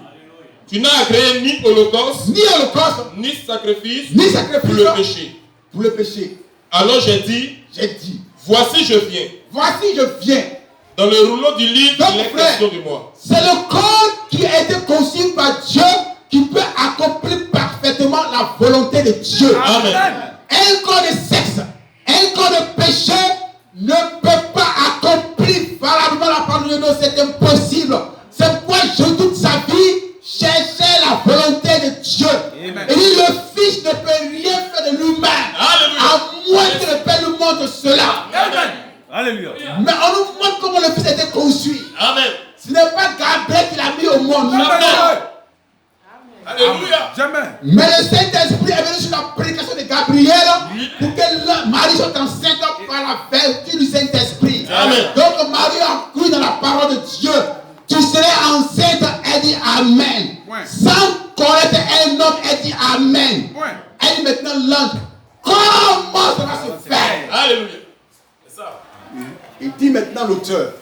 [SPEAKER 2] Tu n'as agréé ni holocauste,
[SPEAKER 1] Ni
[SPEAKER 2] sacrifice,
[SPEAKER 1] ni sacrifice
[SPEAKER 2] pour le péché.
[SPEAKER 1] Pour le péché.
[SPEAKER 2] Alors j'ai dit, voici je viens.
[SPEAKER 1] Voici je viens.
[SPEAKER 2] Dans le rouleau du livre, il est question de moi.
[SPEAKER 1] C'est le code qui a été conçu par Dieu qui peut accomplir parfaitement la volonté de Dieu.
[SPEAKER 2] Amen.
[SPEAKER 1] Un corps de sexe, un corps de péché ne peut pas accomplir valablement la parole de Dieu. C'est impossible. C'est pourquoi Jésus toute sa vie cherchait la volonté de Dieu.
[SPEAKER 3] Amen.
[SPEAKER 1] Et dit, le Fils ne peut rien faire de lui-même. À moins que le Père nous montre cela.
[SPEAKER 3] Amen. Alléluia.
[SPEAKER 1] Mais on nous montre comment le Fils a été conçu.
[SPEAKER 2] Amen.
[SPEAKER 1] Ce n'est pas Gabriel qui l'a mis au monde.
[SPEAKER 2] Alléluia.
[SPEAKER 3] Jamais.
[SPEAKER 1] Mais le Saint-Esprit est venu sur la prédication de Gabriel pour que Marie soit enceinte par la vertu du Saint-Esprit. Donc Marie a cru dans la parole de Dieu. Tu serais enceinte, elle dit Amen.
[SPEAKER 3] Ouais.
[SPEAKER 1] Sans connaître un homme, elle dit Amen.
[SPEAKER 3] Ouais.
[SPEAKER 1] Elle dit maintenant l'ange, comment ça va se faire?
[SPEAKER 2] Alléluia. C'est ça.
[SPEAKER 1] Il dit maintenant l'auteur,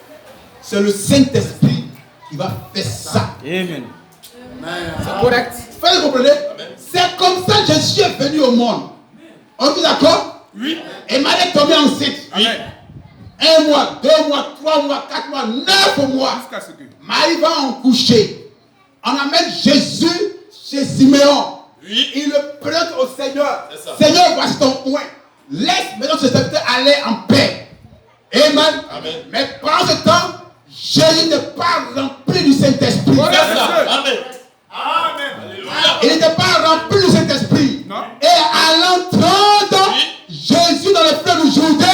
[SPEAKER 1] c'est le Saint-Esprit qui va faire ça.
[SPEAKER 3] Amen.
[SPEAKER 1] C'est correct. Vous comprenez? C'est comme ça que Jésus est venu au monde. On est d'accord?
[SPEAKER 2] Oui.
[SPEAKER 1] Et Marie est tombée enceinte.
[SPEAKER 2] Oui.
[SPEAKER 1] 1 mois, 2 mois, 3 mois, 4 mois, 9 mois.
[SPEAKER 3] Jusqu'à ce que.
[SPEAKER 1] Marie va en coucher. On amène Jésus chez Siméon.
[SPEAKER 2] Oui.
[SPEAKER 1] Il le présente au Seigneur.
[SPEAKER 2] C'est ça.
[SPEAKER 1] Seigneur, voici ton point. Laisse maintenant ce serviteur aller en paix. Amen.
[SPEAKER 2] Amen.
[SPEAKER 1] Mais pendant ce temps, Jésus n'est pas rempli du Saint-Esprit.
[SPEAKER 2] C'est ça. Amen. Alléluia.
[SPEAKER 1] Il n'était pas rempli du Saint-Esprit.
[SPEAKER 3] Non.
[SPEAKER 1] Et à l'entrée, Jésus dans le fleuve du Jourdain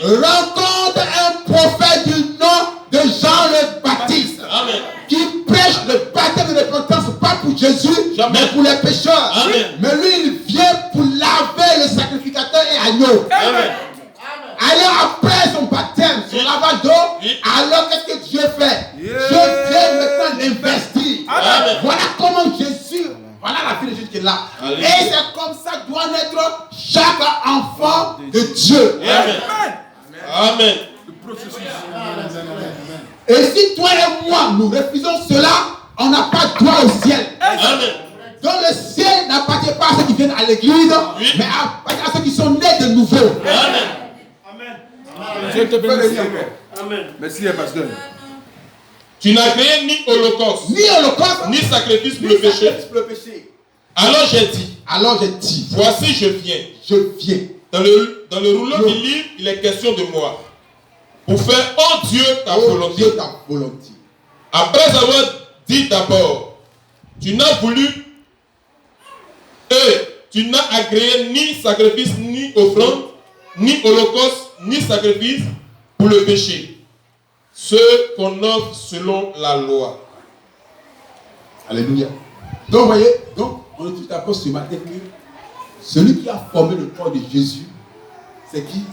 [SPEAKER 1] rencontre un prophète du nom de Jean le Baptiste.
[SPEAKER 2] Amen.
[SPEAKER 1] Qui prêche le baptême de repentance, pas pour Jésus,
[SPEAKER 2] Jamais.
[SPEAKER 1] mais pour les pécheurs.
[SPEAKER 2] Amen.
[SPEAKER 1] Mais lui, il vient pour laver le sacrificateur et agneau.
[SPEAKER 2] Amen.
[SPEAKER 1] Alors après son baptême, son lavage d'eau, alors qu'est-ce que Dieu fait? Dieu vient maintenant l'investir.
[SPEAKER 2] Amen.
[SPEAKER 1] Voilà comment Jésus, voilà la vie de Jésus qui est là.
[SPEAKER 2] Alléluia.
[SPEAKER 1] Et c'est comme ça doit naître chaque enfant de Dieu.
[SPEAKER 2] Amen. Amen.
[SPEAKER 1] Et si toi et moi, nous refusons cela, on n'a pas droit au ciel.
[SPEAKER 2] Amen.
[SPEAKER 1] Donc le ciel n'appartient pas à ceux qui viennent à l'église, mais à ceux qui sont nés de nouveau.
[SPEAKER 2] Amen.
[SPEAKER 3] Dieu te bénisse. Amen. Merci, pasteur.
[SPEAKER 2] Tu n'as créé ni holocauste, ni sacrifice pour le péché. Alors j'ai dit, voici je viens. Dans le rouleau du livre, il est question de moi. Pour faire, oh Dieu, ta volonté. Après avoir dit d'abord, tu n'as voulu, et tu n'as agréé ni sacrifice, ni offrande, ni holocauste, ni sacrifice pour le péché. Ce qu'on offre selon la loi.
[SPEAKER 1] Alléluia. Donc, vous voyez, on est tout d'accord ce matin que celui qui a formé le corps de Jésus, c'est qui?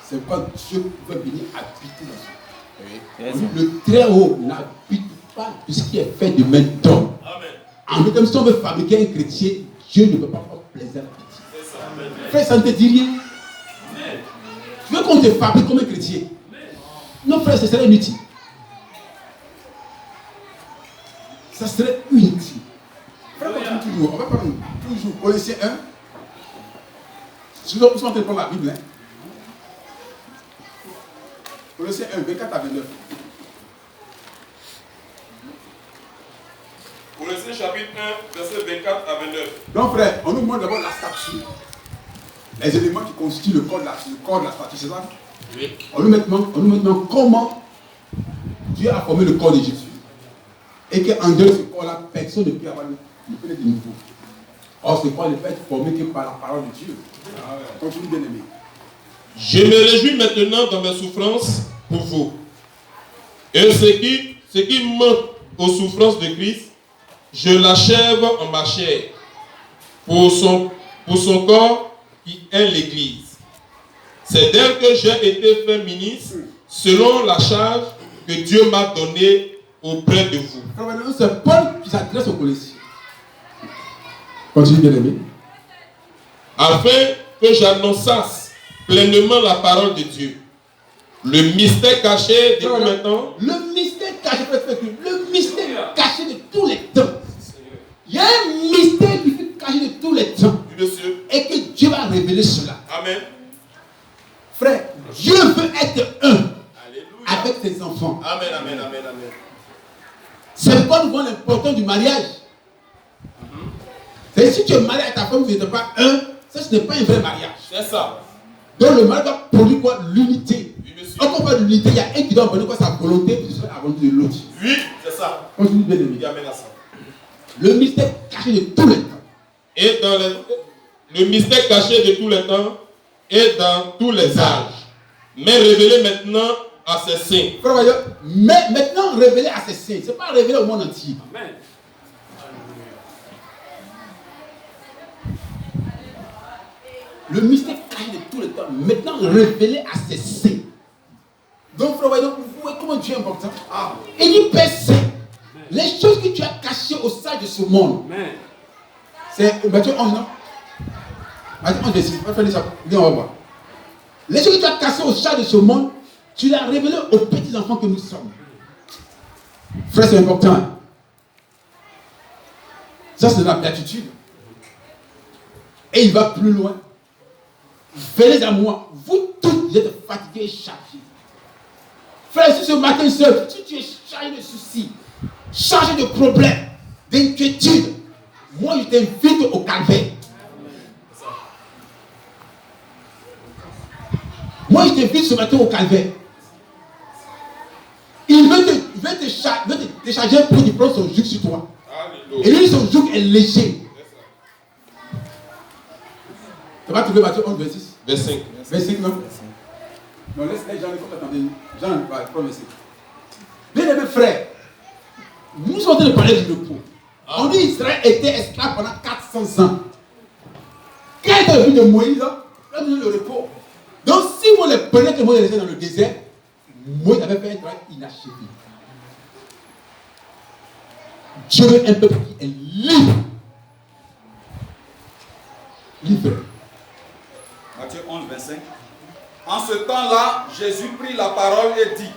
[SPEAKER 1] C'est quand Dieu pouvait venir habiter dans son cœur. Le Très-Haut n'habite pas de ce qui est fait de main d'homme. En même temps, si on veut fabriquer un chrétien, Dieu ne peut pas faire plaisir à la petite. Frère, ça ne te dit rien. Tu veux qu'on te fabrique comme un chrétien? Non, frère, ce serait inutile. Ça serait inutile. Frère, toujours, on va parler toujours. Colossiens 1. Je vous en train de prendre la Bible. Hein. Colossiens 1, 24 à 29.
[SPEAKER 2] Colossiens chapitre 1, verset 24 à 29.
[SPEAKER 1] Donc, frère, on nous montre d'abord la statue. Les éléments qui constituent le corps de la statue, c'est ça?
[SPEAKER 2] Oui.
[SPEAKER 1] On nous montre maintenant comment Dieu a formé le corps de Jésus. Et qu'en dehors de ce corps-là, personne ne peut avoir le péné de nouveau. Or, ce corps ne peut être formé que par la parole de Dieu. Continue, bien aimé.
[SPEAKER 2] Je me réjouis maintenant dans mes souffrances pour vous. Et ce qui manque aux souffrances de Christ, je l'achève en ma chair pour son corps qui est l'Église. C'est d'elle que j'ai été fait ministre selon la charge que Dieu m'a donnée auprès de vous.
[SPEAKER 1] C'est Paul qui s'adresse aux Colossiens. Continue, bien aimé.
[SPEAKER 2] Afin que j'annonçasse pleinement la parole de Dieu. Le mystère caché de tout le temps.
[SPEAKER 1] Le mystère caché, le mystère caché de tous les temps. Il y a un mystère qui fut caché de tous les temps.
[SPEAKER 2] Oui, monsieur.
[SPEAKER 1] Et que Dieu va révéler cela.
[SPEAKER 2] Amen.
[SPEAKER 1] Frère, Dieu veut être un.
[SPEAKER 2] Alléluia.
[SPEAKER 1] Avec ses enfants.
[SPEAKER 2] Amen, amen, amen, amen.
[SPEAKER 1] C'est pourquoi nous voyons l'importance du mariage. C'est si tu es marié à ta femme, vous n'êtes pas un, ça ce n'est pas un vrai mariage.
[SPEAKER 2] C'est ça.
[SPEAKER 1] Donc le mariage doit produire quoi? L'unité.
[SPEAKER 2] Oui, monsieur.
[SPEAKER 1] Quand on parle d'unité, il y a un qui doit abandonner quoi? Sa volonté, puis ce sera la volonté de l'autre.
[SPEAKER 2] Oui, c'est ça.
[SPEAKER 1] Continue, bien aimé.
[SPEAKER 2] Il amène à ça.
[SPEAKER 1] Le mystère caché de tous les temps.
[SPEAKER 2] Et dans le mystère caché de tous les temps et dans tous les âges, mais révélé maintenant à ses saints.
[SPEAKER 1] Frère, mais maintenant révélé à ses saints, ce n'est pas révélé au monde entier.
[SPEAKER 4] Amen.
[SPEAKER 1] Le mystère caché de tous les temps, maintenant révélé à ses saints. Donc, frère, vous voyez comment Dieu est important. Il dit, Père Saint, les choses que tu as cachées au sein de ce monde.
[SPEAKER 4] Amen.
[SPEAKER 1] C'est Matthieu 11, non? Matthieu 11, verset 6. On va faire ça. Viens, on va voir. Les choses que tu as cachées au sein de ce monde, tu l'as révélé aux petits-enfants que nous sommes. Frère, c'est important. Ça, c'est la béatitude. Et il va plus loin. Venez à moi, vous tous, vous êtes fatigués et chargés. Frère, si ce matin seul, si tu es chargé de soucis, chargé de problèmes, d'inquiétudes, moi je t'invite au calvaire. Moi je t'invite ce matin au calvaire. Il veut te décharger pour qu'il prenne son joug sur toi. Et lui, son joug est léger. Tu vas trouver Matthieu 11, 26.
[SPEAKER 2] 25.
[SPEAKER 1] 25, non? Non, laisse les gens, il faut attendre. Jean va prendre 25. Bien aimé frère, nous sommes en train de parler du repos. On dit Israël était esclave pendant 400 ans. Quand il est venu de Moïse, il a donné le repos. Donc si vous les prenez que Moïse était dans le désert, Moïse avait fait un travail inachevé. Dieu veut un peuple qui est libre. Libre.
[SPEAKER 4] Matthieu 11, 25. En ce temps-là, Jésus prit la parole et dit: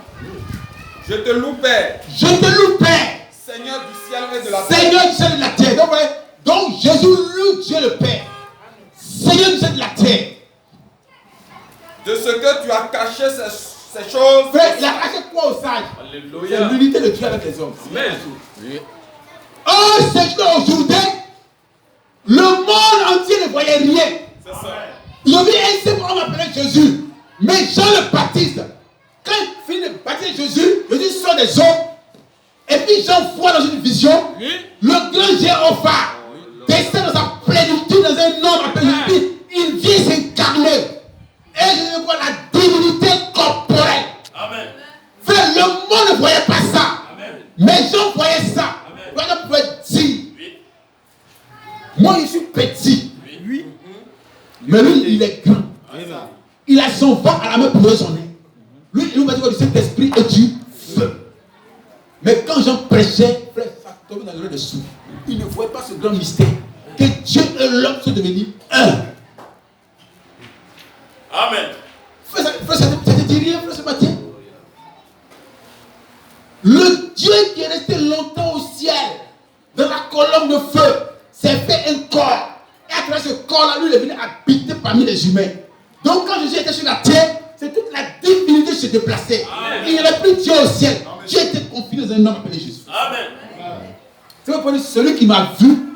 [SPEAKER 4] Je te loue, Père.
[SPEAKER 1] Je te loue, Père.
[SPEAKER 4] Seigneur du ciel et de la terre.
[SPEAKER 1] Seigneur du ciel et de la terre. Donc Jésus loue Dieu le Père. Seigneur du ciel et de la terre.
[SPEAKER 4] De ce que tu as caché ces choses.
[SPEAKER 1] Frère, il a caché quoi aux sages? C'est l'unité de Dieu avec les hommes.
[SPEAKER 4] Amen.
[SPEAKER 1] Oh, Seigneur, aujourd'hui, le monde entier ne voyait rien.
[SPEAKER 4] C'est ça.
[SPEAKER 1] Il y avait un seul homme appelé Jésus. Mais Jean le Baptiste, quand il finit de baptiser Jésus, Jésus sort des eaux. Et puis Jean voit dans une vision le grand Jéhovah descend dans sa plénitude dans un homme appelé Jésus. Il vient s'incarner. Et je vois la divinité corporelle.
[SPEAKER 4] Amen.
[SPEAKER 1] Frère, le monde ne voyait pas ça.
[SPEAKER 4] Amen.
[SPEAKER 1] Mais Jean voyait ça. Voilà pouvait dire. Moi, je suis petit.
[SPEAKER 4] Oui.
[SPEAKER 1] Mais lui, il est grand. Il a son vent à la main pour son nez. Lui, il nous va dire que le Saint-Esprit est du feu. Mais quand Jean prêchait, frère, ça tombait dans l'oreille de sourd. Il ne voyait pas ce grand mystère. Que Dieu et l'homme sont devenus un.
[SPEAKER 2] Amen.
[SPEAKER 1] Frère, ça te dit rien, frère, ce matin? Le Dieu qui est resté longtemps au ciel, dans la colonne de feu, s'est fait un corps. Et à travers ce corps-là, lui, il est venu habiter parmi les humains. Donc quand Jésus était sur la terre, c'est toute la divinité qui se déplaçait. Il n'y avait plus Dieu au ciel. Amen. Dieu était confiné dans un homme appelé Jésus. Amen. C'est pourquoi celui qui m'a vu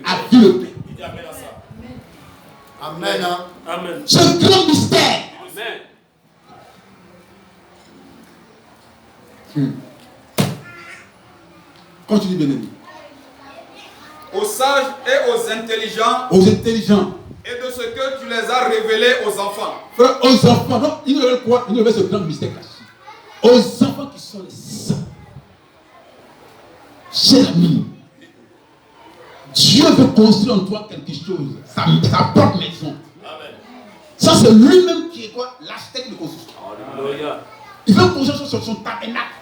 [SPEAKER 1] a vu le Père.
[SPEAKER 4] Amen.
[SPEAKER 1] Amen. C'est un grand mystère. Amen. Continue, bien-aimé.
[SPEAKER 4] Aux sages et aux intelligents.
[SPEAKER 1] Aux intelligents.
[SPEAKER 4] Et de ce que tu les as révélés aux enfants.
[SPEAKER 1] Frère, aux enfants. Donc, il nous révèle quoi? Il nous révèle ce grand mystère caché. Aux enfants qui sont les saints. Cher ami, Dieu veut construire en toi quelque chose. Sa propre maison. Amen. Ça, c'est lui-même qui est quoi? L'architecte de construction. Alléluia. Il veut construire sur son tabernacle.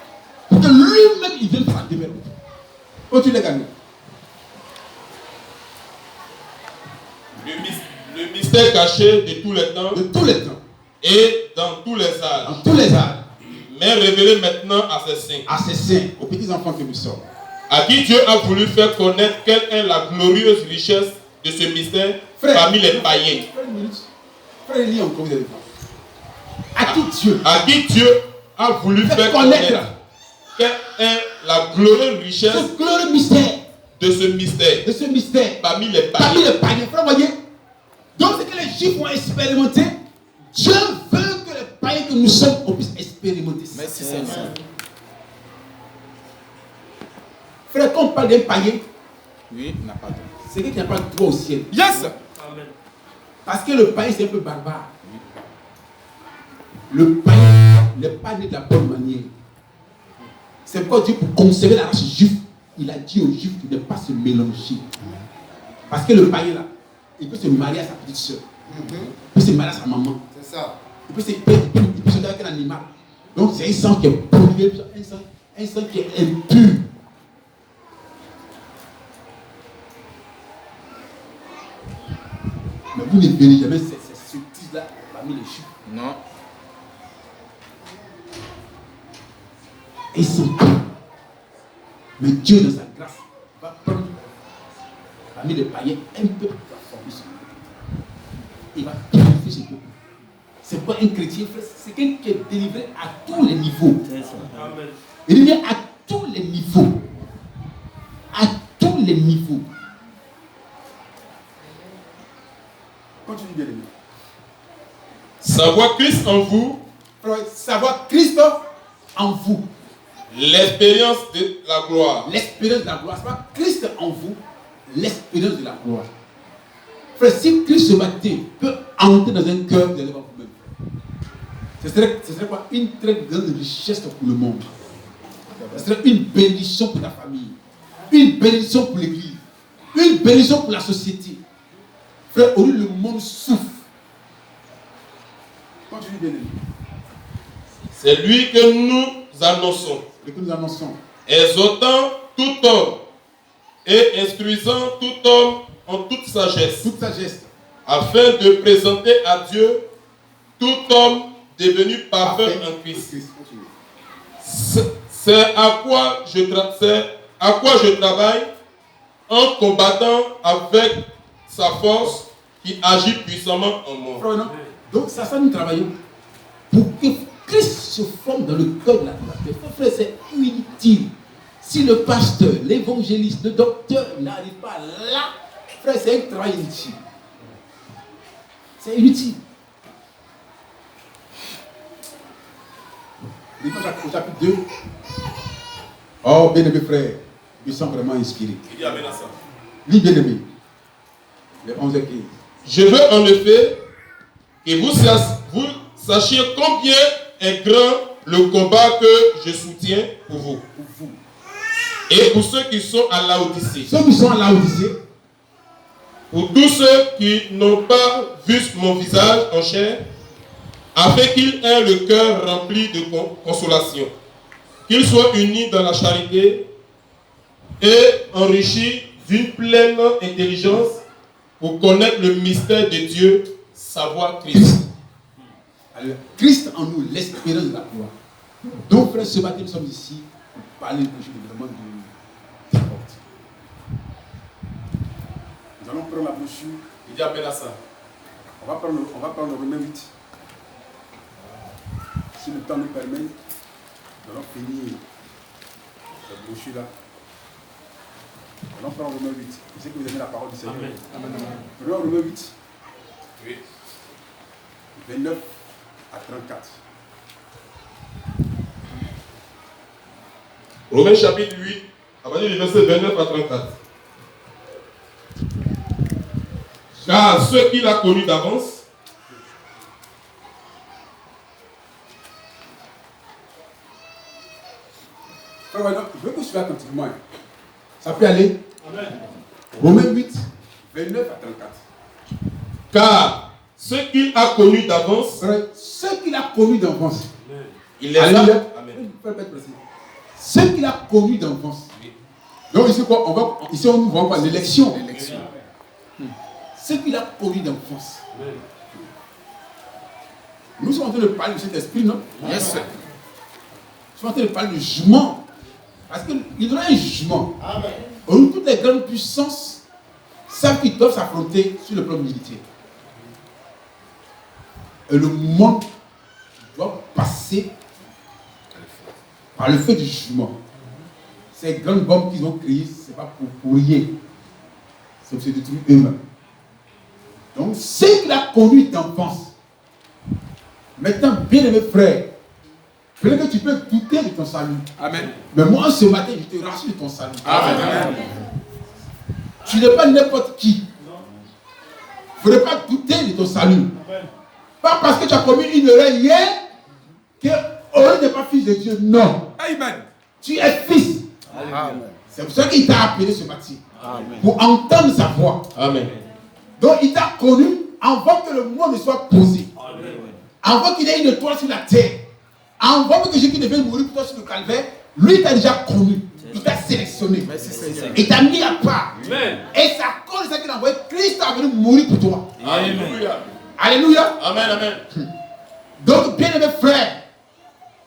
[SPEAKER 1] Pour que lui-même, il vienne faire la demeure. Continue les gagner.
[SPEAKER 2] Le mystère caché de tous les temps.
[SPEAKER 1] De tous les temps.
[SPEAKER 2] Et dans tous les âges.
[SPEAKER 1] Dans tous les âges.
[SPEAKER 2] Mais révélé maintenant à ses saints.
[SPEAKER 1] À ses saints, aux petits enfants que nous sommes.
[SPEAKER 2] À qui Dieu a voulu faire connaître quelle est la glorieuse richesse de ce mystère, frère, parmi les païens.
[SPEAKER 1] Frère, une minute. Frère, lis encore, vous allez voir.
[SPEAKER 2] À qui Dieu a voulu faire connaître quelle est la glorieuse richesse
[SPEAKER 1] ce glorieux mystère
[SPEAKER 2] de ce mystère parmi les païens.
[SPEAKER 1] Parmi les païens, frère, voyez. Donc, ce que les Juifs ont expérimenté, Dieu veut que les païens que nous sommes, on puisse expérimenter ça.
[SPEAKER 3] Merci Seigneur.
[SPEAKER 1] Frère, quand on parle d'un païen,
[SPEAKER 3] oui, n'a pas de.
[SPEAKER 1] c'est qu'il n'y a pas de droit au ciel.
[SPEAKER 3] Yes!
[SPEAKER 1] Amen. Parce que le païen, c'est un peu barbare. Le païen n'est pas né de la bonne manière. C'est pourquoi Dieu, pour conserver la race juive, il a dit aux Juifs de ne pas se mélanger. Parce que le païen, là, il peut se marier à sa petite soeur. Il peut se marier à sa maman.
[SPEAKER 4] C'est ça.
[SPEAKER 1] Il peut se marier avec un animal. Donc, c'est un sang qui est pollué, un sang qui est impur. Mais vous ne verrez jamais ces sottises-là parmi les Juifs.
[SPEAKER 3] Non.
[SPEAKER 1] Et ils sont peu. Mais Dieu, dans sa grâce, va prendre parmi les païens un peu pour la former son peuple. Il va purifier ce peuple. C'est quoi un chrétien, frère? C'est quelqu'un qui est délivré à tous les niveaux. Il est à tous les niveaux. À tous les niveaux. Continue bien, aimé.
[SPEAKER 2] Savoir Christ en vous.
[SPEAKER 1] Savoir Christ en vous.
[SPEAKER 2] L'expérience de la gloire.
[SPEAKER 1] L'expérience de la gloire. Savoir Christ en vous. L'expérience de la gloire. Frère, si Christ ce matin peut entrer dans un cœur, vous allez voir vous-même. Ce serait quoi? Une très grande richesse pour le monde. Ce serait une bénédiction pour ta famille. Une bénédiction pour l'église. Une bénédiction pour la société. Frère, au lieu le monde souffre. Continue bien aimé.
[SPEAKER 2] C'est lui que nous annonçons.
[SPEAKER 1] Que nous annonçons.
[SPEAKER 2] Exhortant tout homme et instruisant tout homme en toute sagesse.
[SPEAKER 1] Toute sagesse.
[SPEAKER 2] Afin de présenter à Dieu tout homme devenu parfait en Christ. C'est à quoi je travaille en combattant avec sa force qui agit puissamment en moi.
[SPEAKER 1] Frère, non? Donc, ça nous travaillons pour que Christ se forme dans le cœur de la terre. Frère, c'est inutile. Si le pasteur, l'évangéliste, le docteur n'arrive pas là, frère, c'est un travail inutile. C'est inutile. Au chapitre 2. Oh, bien-aimé frère, ils sont vraiment inspirés.
[SPEAKER 2] Il y a ça.
[SPEAKER 1] Lis bien-aimé. Les 11 et 15.
[SPEAKER 2] Je veux en effet que vous sachiez combien est grand le combat que je soutiens pour vous. Et pour ceux qui sont à Laodicée.
[SPEAKER 1] Ceux qui sont à Laodicée.
[SPEAKER 2] Pour tous ceux qui n'ont pas vu mon visage en chair, afin qu'ils aient le cœur rempli de consolation, qu'ils soient unis dans la charité et enrichis d'une pleine intelligence pour connaître le mystère de Dieu, savoir Christ.
[SPEAKER 1] Alors, Christ en nous, l'espérance de la gloire. Donc, frère, ce matin, nous sommes ici pour parler de quelque chose vraiment d'important. Nous allons prendre la brochure.
[SPEAKER 2] Il dit appel à ça.
[SPEAKER 1] On va prendre le Romain 8. Si le temps nous permet, nous allons finir cette brochure-là. Nous allons prendre Romain 8. Je sais que vous aimez la parole du Seigneur. Amen. Prenons Romain 8.
[SPEAKER 2] Oui.
[SPEAKER 1] 29 à 34.
[SPEAKER 2] Romains chapitre 8, à partir du verset 29 à 34. Car ceux qu'il a connus d'avance,
[SPEAKER 1] je veux que tu fasses continuellement. Ça peut aller. Amen. Romains 8, 29 à 34.
[SPEAKER 2] Car ceux qu'il a connus d'avance,
[SPEAKER 1] ceux qu'il a connus d'avance,
[SPEAKER 2] il les a. Amen.
[SPEAKER 1] Ceux qu'il a connus d'avance. Donc ici quoi, ici on nous voit quoi, l'élection. Ceux qu'il a connus d'enfance. Nous sommes en train de parler de cet esprit, non? Yes. Nous sommes en train de parler de jugement. Parce qu'il y aura un jugement. Amen. Toutes les grandes puissances savent qu'ils doivent s'affronter sur le plan militaire. Et le monde doit passer par le feu du jugement. Ces grandes bombes qu'ils ont créées, ce n'est pas pour rien. C'est pour se détruire eux-mêmes. Donc, ce qu'il a connu d'enfance. Maintenant, bien aimé frère, peut-être que tu peux douter de ton salut. Amen. Mais moi, ce matin, je te rassure de ton salut. Amen. Amen. Tu n'es pas n'importe qui. Il ne faut pas douter de ton salut. Amen. Pas parce que tu as commis une erreur hier que tu n'es pas fils de Dieu. Non. Amen. Tu es fils. Amen. C'est pour ça qu'il t'a appelé ce matin. Amen. Pour entendre sa voix. Amen. Donc il t'a connu avant que le monde ne soit posé. Amen. Avant qu'il ait une étoile sur la terre. Avant que Jésus devait mourir pour toi sur le calvaire, lui il t'a déjà connu. Il t'a sélectionné. Il t'a mis à part. Amen. Et c'est à cause de ça qu'il a envoyé Christ à venir mourir pour toi. Alléluia. Alléluia. Amen, amen. Donc, bien aimé frère,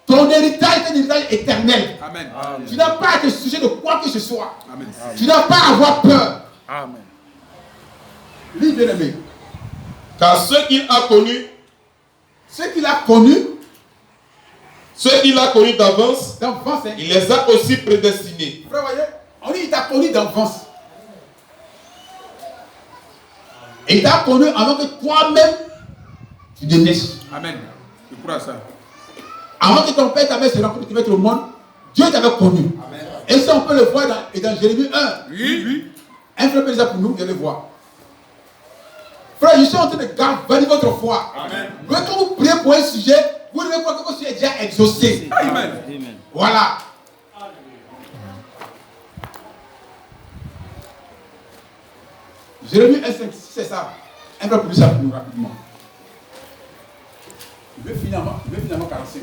[SPEAKER 1] ton héritage est un héritage éternel. Amen. Tu n'as pas à te soucier de quoi que ce soit. Amen. Tu n'as pas à avoir peur. Amen. Lui, bien aimé.
[SPEAKER 2] Car ceux qu'il a connus,
[SPEAKER 1] ceux qu'il a connus
[SPEAKER 2] d'avance, hein, il les a aussi prédestinés.
[SPEAKER 1] Frère, voyez, on dit il t'a connu d'avance. Et il t'a connu avant que toi-même tu ne naisses. Amen. Je crois ça. Avant que ton père t'avait se rencontre, tu vas être au monde, Dieu t'avait connu. Amen. Et si on peut le voir dans Jérémie 1. Oui. Un frère déjà pour nous, vous allez voir. Frère, je suis en train de garder votre foi. Amen. Quand vous priez pour un sujet, vous devez voir que votre sujet est déjà exaucé. Amen. Amen. Voilà. Jérémie 1,5, c'est ça. Un peu plus ça pour nous rapidement. Je vais finalement 45.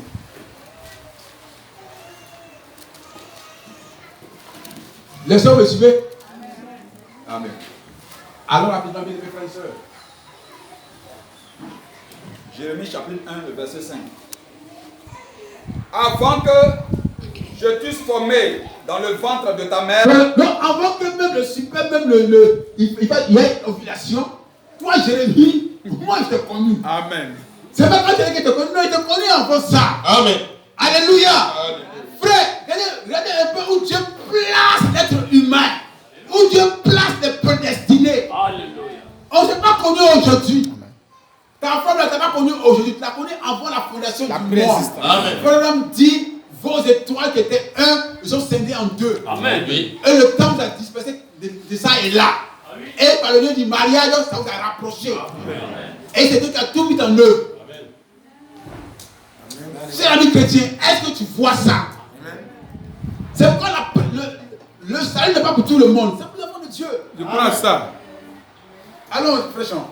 [SPEAKER 1] Les sœurs me suivez? Amen. Alors rapidement, mes frères et sœurs.
[SPEAKER 4] Jérémie chapitre 1, le verset 5. Avant que je t'eusse formé dans le ventre de ta mère.
[SPEAKER 1] Non, avant que même le super, même il y a une ovulation, toi Jérémie, moi je t'ai connu. Amen. C'est pas quand Jérémie t'a connu, non, il t'a connu avant ça. Amen. Alléluia. Amen. Frère, regardez un peu où Dieu place l'être humain, où Dieu place les prédestinés. Alléluia. On ne s'est pas connu aujourd'hui. Ta femme ne t'a pas connu aujourd'hui, tu l'as connu avant la fondation du monde. Amen. Frère dit, vos étoiles qui étaient un, ils sont scindées en deux. Amen. Et le temps vous a dispersé de ça et là. Amen. Et par le lieu du mariage, ça vous a rapproché. Amen. Et c'est Dieu qui a tout mis en œuvre. Cher ami chrétien, est-ce que tu vois ça? Amen. C'est pourquoi le salut n'est pas pour tout le monde, c'est pour le monde de Dieu. Je prends ça. Allons, frère Jean.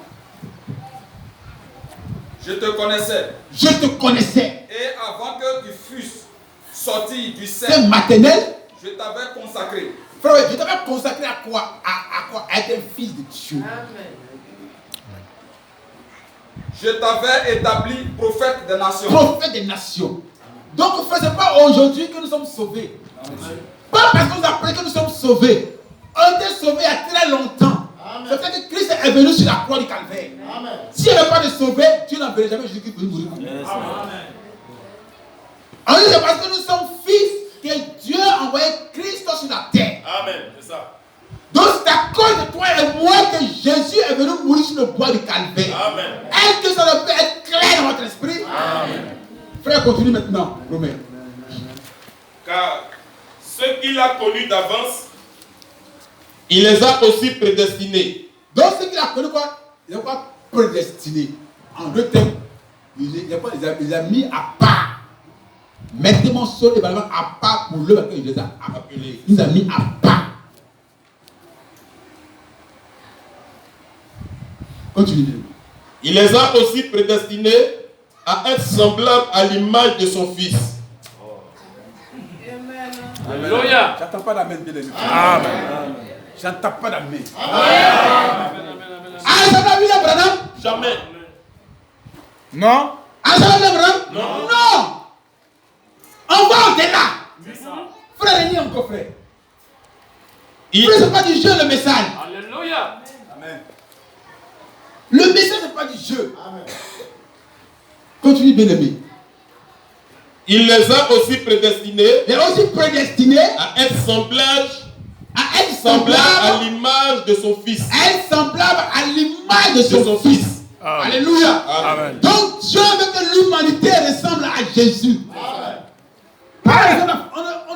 [SPEAKER 4] Je te connaissais.
[SPEAKER 1] Je te connaissais.
[SPEAKER 4] Et avant que tu fusses sorti du sein
[SPEAKER 1] maternel,
[SPEAKER 4] je t'avais consacré.
[SPEAKER 1] Frère, je t'avais consacré à quoi? À quoi? À être un fils de Dieu. Amen.
[SPEAKER 4] Je t'avais établi prophète des nations.
[SPEAKER 1] Prophète des nations. Donc, frère, ce n'est pas aujourd'hui que nous sommes sauvés. Pas parce qu'on nous a appris que nous sommes sauvés. On était sauvés il y a très longtemps. C'est fait que Christ est venu sur la croix du Calvaire. S'il n'y avait pas de sauvé, Dieu n'enverrait jamais Jésus-Christ pour mourir. On dit c'est parce que nous sommes fils que Dieu a envoyé Christ sur la terre.
[SPEAKER 2] Amen. C'est ça.
[SPEAKER 1] Donc c'est à cause de toi et moi que Jésus est venu mourir sur le bois du Calvaire.
[SPEAKER 2] Amen.
[SPEAKER 1] Est-ce que ça peut être clair dans votre esprit? Amen. Frère, continue maintenant, Romain.
[SPEAKER 2] Car ceux qu'il a connus d'avance, il les a aussi prédestinés.
[SPEAKER 1] Donc ceux qu'il a connus quoi? Il a quoi prédestiné? En deux termes, il a mis à part. Mettez mon sol et balalement à part pour l'œuvre qu'il les a appelés. Il les a mis à part. Continue.
[SPEAKER 2] Il les a aussi prédestinés à être semblables à l'image de son Fils.
[SPEAKER 3] Alléluia. J'attends pas d'amen, bien aimé. Amen. J'attends pas d'amen.
[SPEAKER 1] Ah, ça va bien, Branham?
[SPEAKER 2] Jamais.
[SPEAKER 3] Non.
[SPEAKER 1] Ah, ça va bien, Branham? Non. On va au-delà. Frère, il y a encore frère. Frère, c'est pas du jeu le message.
[SPEAKER 3] Alléluia. Amen.
[SPEAKER 1] Le message, c'est pas du jeu. Amen. Continue, bien aimé.
[SPEAKER 2] Il les a aussi prédestinés.
[SPEAKER 1] Il a aussi prédestiné
[SPEAKER 2] à être semblables à l'image de son Fils.
[SPEAKER 1] Être semblable à l'image de son Fils. Amen. Alléluia.
[SPEAKER 2] Amen.
[SPEAKER 1] Donc Dieu veut que l'humanité ressemble à Jésus. Amen. On ne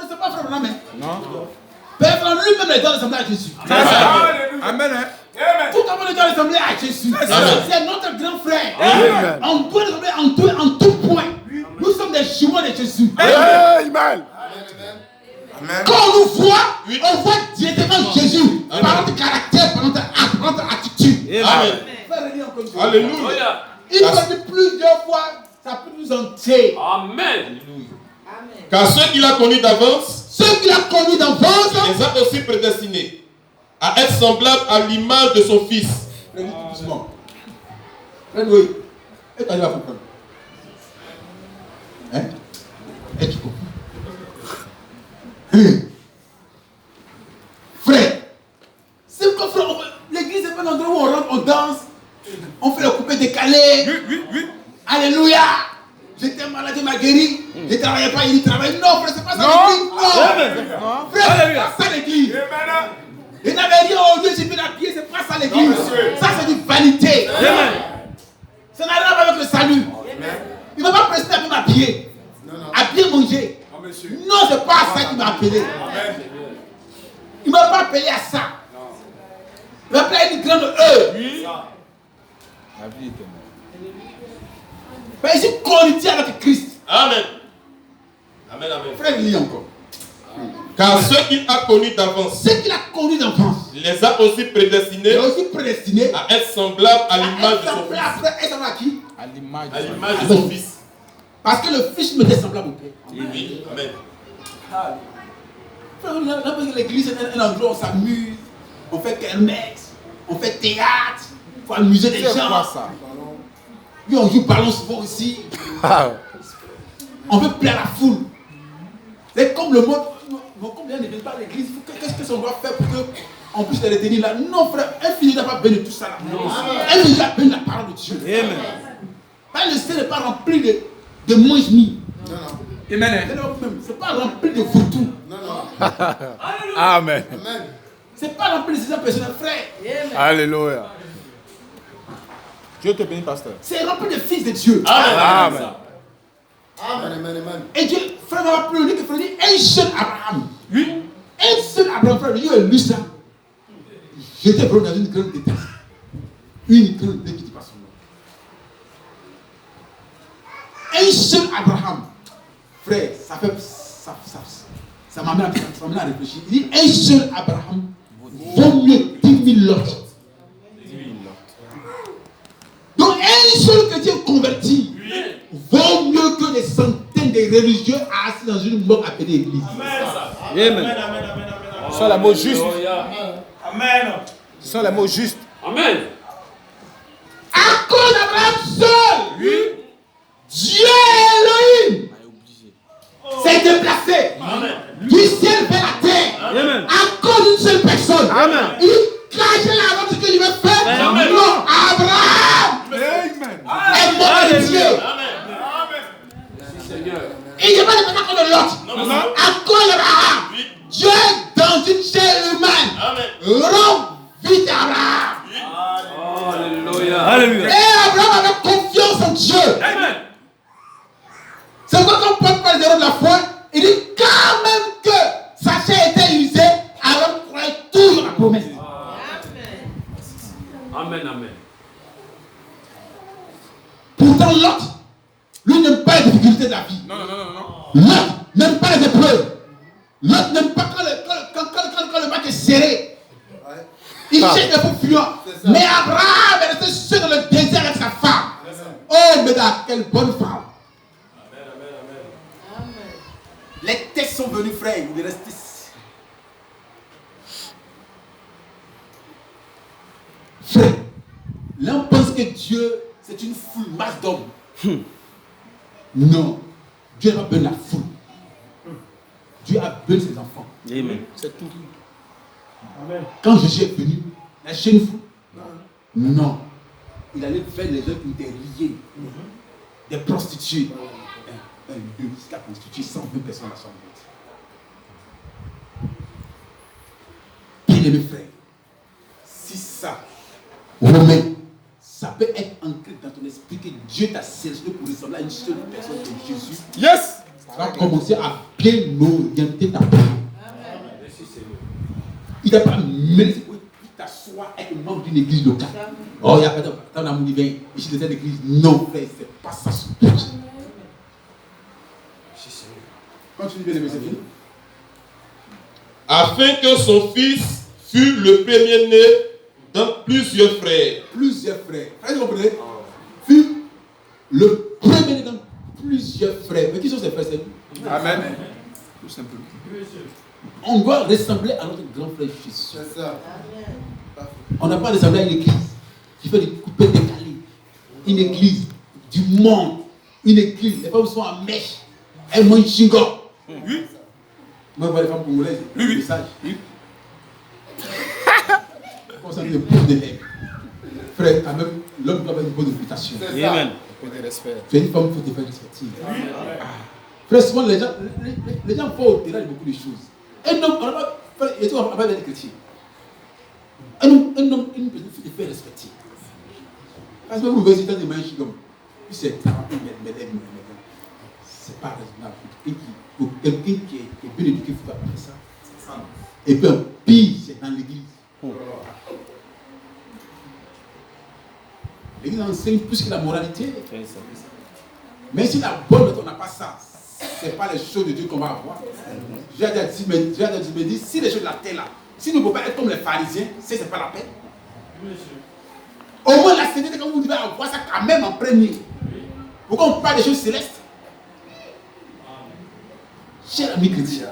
[SPEAKER 1] sait pas frère Branham. Non. Personne lui-même les doit ressembler à Jésus.
[SPEAKER 3] Amen.
[SPEAKER 1] Tout le monde doit ressembler à Jésus. C'est notre grand frère. Amen. On doit ressembler en tout point. Nous sommes des jumeaux de Jésus.
[SPEAKER 3] Amen.
[SPEAKER 1] Quand on nous voit, on voit directement Jésus. Par notre caractère, par notre acte, par notre attitude.
[SPEAKER 2] Amen.
[SPEAKER 1] Alléluia. Il faut dire plusieurs fois, ça peut nous entrer.
[SPEAKER 3] Amen.
[SPEAKER 2] Car ceux qu'il a connus d'avance,
[SPEAKER 1] il
[SPEAKER 2] les a aussi prédestinés à être semblables à l'image de son Fils.
[SPEAKER 1] Doucement. Oui. Et tu vas comprendre. Hein? Et tu comprends. Frère, c'est comme frère, l'église n'est pas un endroit où on rentre, on danse, on fait le coupé décalé.
[SPEAKER 3] Oui.
[SPEAKER 1] Alléluia. J'étais malade, il m'a guéri. Je ne travaillais pas, il travaille. Non, frère, c'est pas ça l'église. Non. Frère, c'est pas ça l'église. Il n'avait rien au Dieu, j'ai fait la pied, c'est pas ça l'église. Ça, c'est une vanité. Ça n'a rien à voir avec le salut. Il ne va pas prester à bien m'habiller, à bien manger. Non, c'est pas ça qu'il m'a appelé. Il ne m'a pas appelé à ça. Il m'a appelé à une grande œuvre.
[SPEAKER 3] La vie est
[SPEAKER 1] Mais je suis connecté avec Christ.
[SPEAKER 2] Amen. Amen.
[SPEAKER 1] Frère, lis encore.
[SPEAKER 2] Car ceux qu'il a connus d'avance,
[SPEAKER 1] les
[SPEAKER 2] a aussi prédestinés, à être semblables à l'image de son Fils.
[SPEAKER 1] À qui?
[SPEAKER 3] à l'image
[SPEAKER 2] de son Fils.
[SPEAKER 1] Parce que le Fils me était semblable au Père.
[SPEAKER 2] Oui. Amen.
[SPEAKER 1] L'église est un endroit où on s'amuse, on fait kermesse, on fait théâtre, il faut amuser les gens.
[SPEAKER 3] Ça.
[SPEAKER 1] Oui, on joue ballon souvent aussi. On veut plaire à la foule. C'est comme le monde. Comme les gens ne viennent pas à l'église, qu'est-ce qu'on doit faire pour qu'on puisse les retenir là? Non, frère, un fils n'a pas béni tout ça là. Un fils a béni la parole de Dieu. Amen. Le ciel n'est pas rempli de mange-mie.
[SPEAKER 3] Amen.
[SPEAKER 1] C'est pas rempli de vautours.
[SPEAKER 3] Amen.
[SPEAKER 1] C'est pas rempli de ces personnels, frère.
[SPEAKER 3] Alléluia. Dieu te bénisse, pasteur.
[SPEAKER 1] C'est rempli de fils de Dieu.
[SPEAKER 3] Amen.
[SPEAKER 1] Et Dieu, frère, m'a plus unique que frère dit un seul Abraham. Oui. Un seul Abraham, frère, il a lu ça. J'étais vraiment dans une grande détresse. Une grande détresse qui passe son nom. Un seul Abraham. Frère, ça m'amène à réfléchir. Il dit un seul Abraham vaut mieux 10 000 lots. Donc un seul chrétien converti vaut mieux que des centaines de religieux assis dans une mort appelée église.
[SPEAKER 3] Amen. Ce sont les mots justes. Amen. Ce sont les mots justes.
[SPEAKER 6] Amen.
[SPEAKER 1] À cause d'Abraham seul, Dieu Elohim s'est déplacé du ciel vers la terre. À cause d'une seule personne. Il cache la robe que je vais faire. Non, Abraham est mort de Dieu. Il n'est pas le même que l'autre. À cause d'Abraham, Dieu, dans une chair humaine, rend vite Abraham.
[SPEAKER 3] Alléluia.
[SPEAKER 1] Et Abraham avait confiance en Dieu. C'est pourquoi quand Paul parle des héros de la foi, il dit quand même que sa chair était usée, Abraham croyait toujours la promesse.
[SPEAKER 3] Amen, amen.
[SPEAKER 1] Pourtant l'autre, lui n'aime pas les difficultés de la vie.
[SPEAKER 2] Non.
[SPEAKER 1] L'autre n'aime pas les épreuves. L'autre n'aime pas quand le match est serré. Il cherche des faux fuyants. Mais Abraham est resté seul dans le désert avec sa femme. Oh, mais quelle bonne femme. Les textes sont venus, frère. Il est resté. Frère, là on pense que Dieu, c'est une foule, masse d'hommes. Non. Dieu n'a pas besoin de la foule. Dieu a besoin de ses enfants.
[SPEAKER 5] Amen. C'est tout.
[SPEAKER 1] Quand Jésus est venu, il a cherché une foule. Non. Il allait faire les gens qui étaient liés. Des prostituées. Un lieu qui a constitué 120 personnes à son but. Bien aimé frère, si ça, Romain, ça peut être ancré dans ton esprit que Dieu t'a sélectionné pour ressembler à une seule personne de Jésus.
[SPEAKER 2] Yes.
[SPEAKER 1] Ça va commencer à bien orienter ta vie. Il t'a pas menacé pour t'asseoir avec un membre d'une église locale. Oh, il n'y a pas de temps d'amour divin. Ici, c'est une église. Non, frère, c'est pas ça. Continue bien, c'est fini.
[SPEAKER 2] Afin que son fils fût le premier-né dans plusieurs frères.
[SPEAKER 1] Plusieurs frères. Vous comprenez? Fut le premier dans plusieurs frères. Mais qui sont ces frères?
[SPEAKER 2] Amen. Tout simplement.
[SPEAKER 1] On doit ressembler à notre grand frère Jésus. C'est ça. On n'a pas ressemblé à une église qui fait des coupés décalés. Une église du monde. Une église. Les femmes sont en mèche. Elles mangent chingo.
[SPEAKER 2] Oui.
[SPEAKER 1] Moi, je vois les femmes congolaises.
[SPEAKER 2] Oui.
[SPEAKER 1] Sage. Oui. Comme ça, des pauvres d'élèves. Frère, quand même, l'homme doit avoir une bonne réputation.
[SPEAKER 5] Amen.
[SPEAKER 1] Tu es une femme, il faut te faire respecter. Frère, souvent, les gens font au-delà de beaucoup de choses. Un homme, on n'a pas fait, et tout, on n'a pas été chrétien. Un homme, une personne, il faut te faire respecter. Parce que vous voyez, des mains comme, puis c'est pas raisonnable. Pour quelqu'un qui est bien éduqué, il faut apprendre ça. Et puis, pire, c'est dans l'église. L'église enseigne plus que la moralité. Mais si la bonne méthode n'a pas ça, ce n'est pas les choses de Dieu qu'on va avoir. J'ai déjà dit, si les choses de la terre là, si nous ne pouvons pas être comme les pharisiens, ce n'est pas la peine. Au moins la sainteté, quand vous devez avoir ça quand même en premier. Pourquoi on parle des choses célestes? Cher ami chrétien,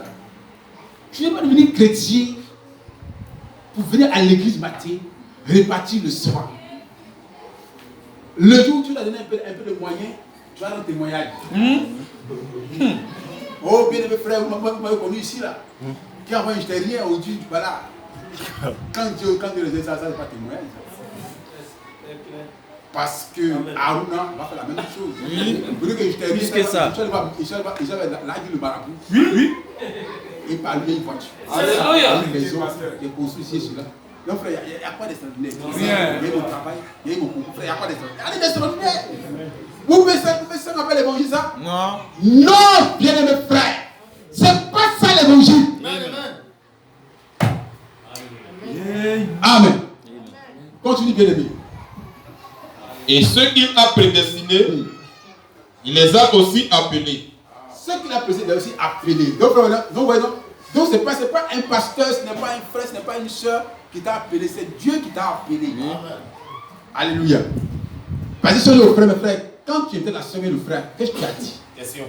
[SPEAKER 1] tu n'es pas devenu chrétien pour venir à l'église matin, répartir le soir. Le jour où tu as donné un peu de moyens, tu vas rendre témoignage. Oh, bien aimé frère, vous m'avez connu ici là. Qui a envoyé, je n'étais rien aujourd'hui, voilà. Quand Dieu les ça, c'est pas témoignage. Parce que Aruna va faire la même chose. Vous voulez que je t'ai
[SPEAKER 5] Plus que ça.
[SPEAKER 1] Il a dit le marabout.
[SPEAKER 2] Oui.
[SPEAKER 1] Et par lui, une voiture.
[SPEAKER 5] Alléluia.
[SPEAKER 1] Une maison, il est construit ici et celui-là. Non, frère, il n'y a pas d'extraordinaire.
[SPEAKER 2] Rien.
[SPEAKER 1] Il y a mon travail, il y a mon concours. Frère, il n'y a pas d'extraordinaire. Il y a des extraordinaires. Vous pouvez ça qu'on appelle l'évangile, ça?
[SPEAKER 2] Non.
[SPEAKER 1] Non, bien-aimé frère. C'est pas ça l'évangile. Amen. Continue, bien-aimé.
[SPEAKER 2] Et ceux qu'il a prédestinés, il les a aussi appelés.
[SPEAKER 1] Ceux qu'il a prédestinés, il a aussi appelés. Donc c'est pas un pasteur, ce n'est pas un frère, ce n'est pas une soeur qui t'a appelé, c'est Dieu qui t'a appelé. Alléluia. Parce que sur le frère, mes frères, quand tu étais la soeur et le frère, qu'est-ce que tu as dit?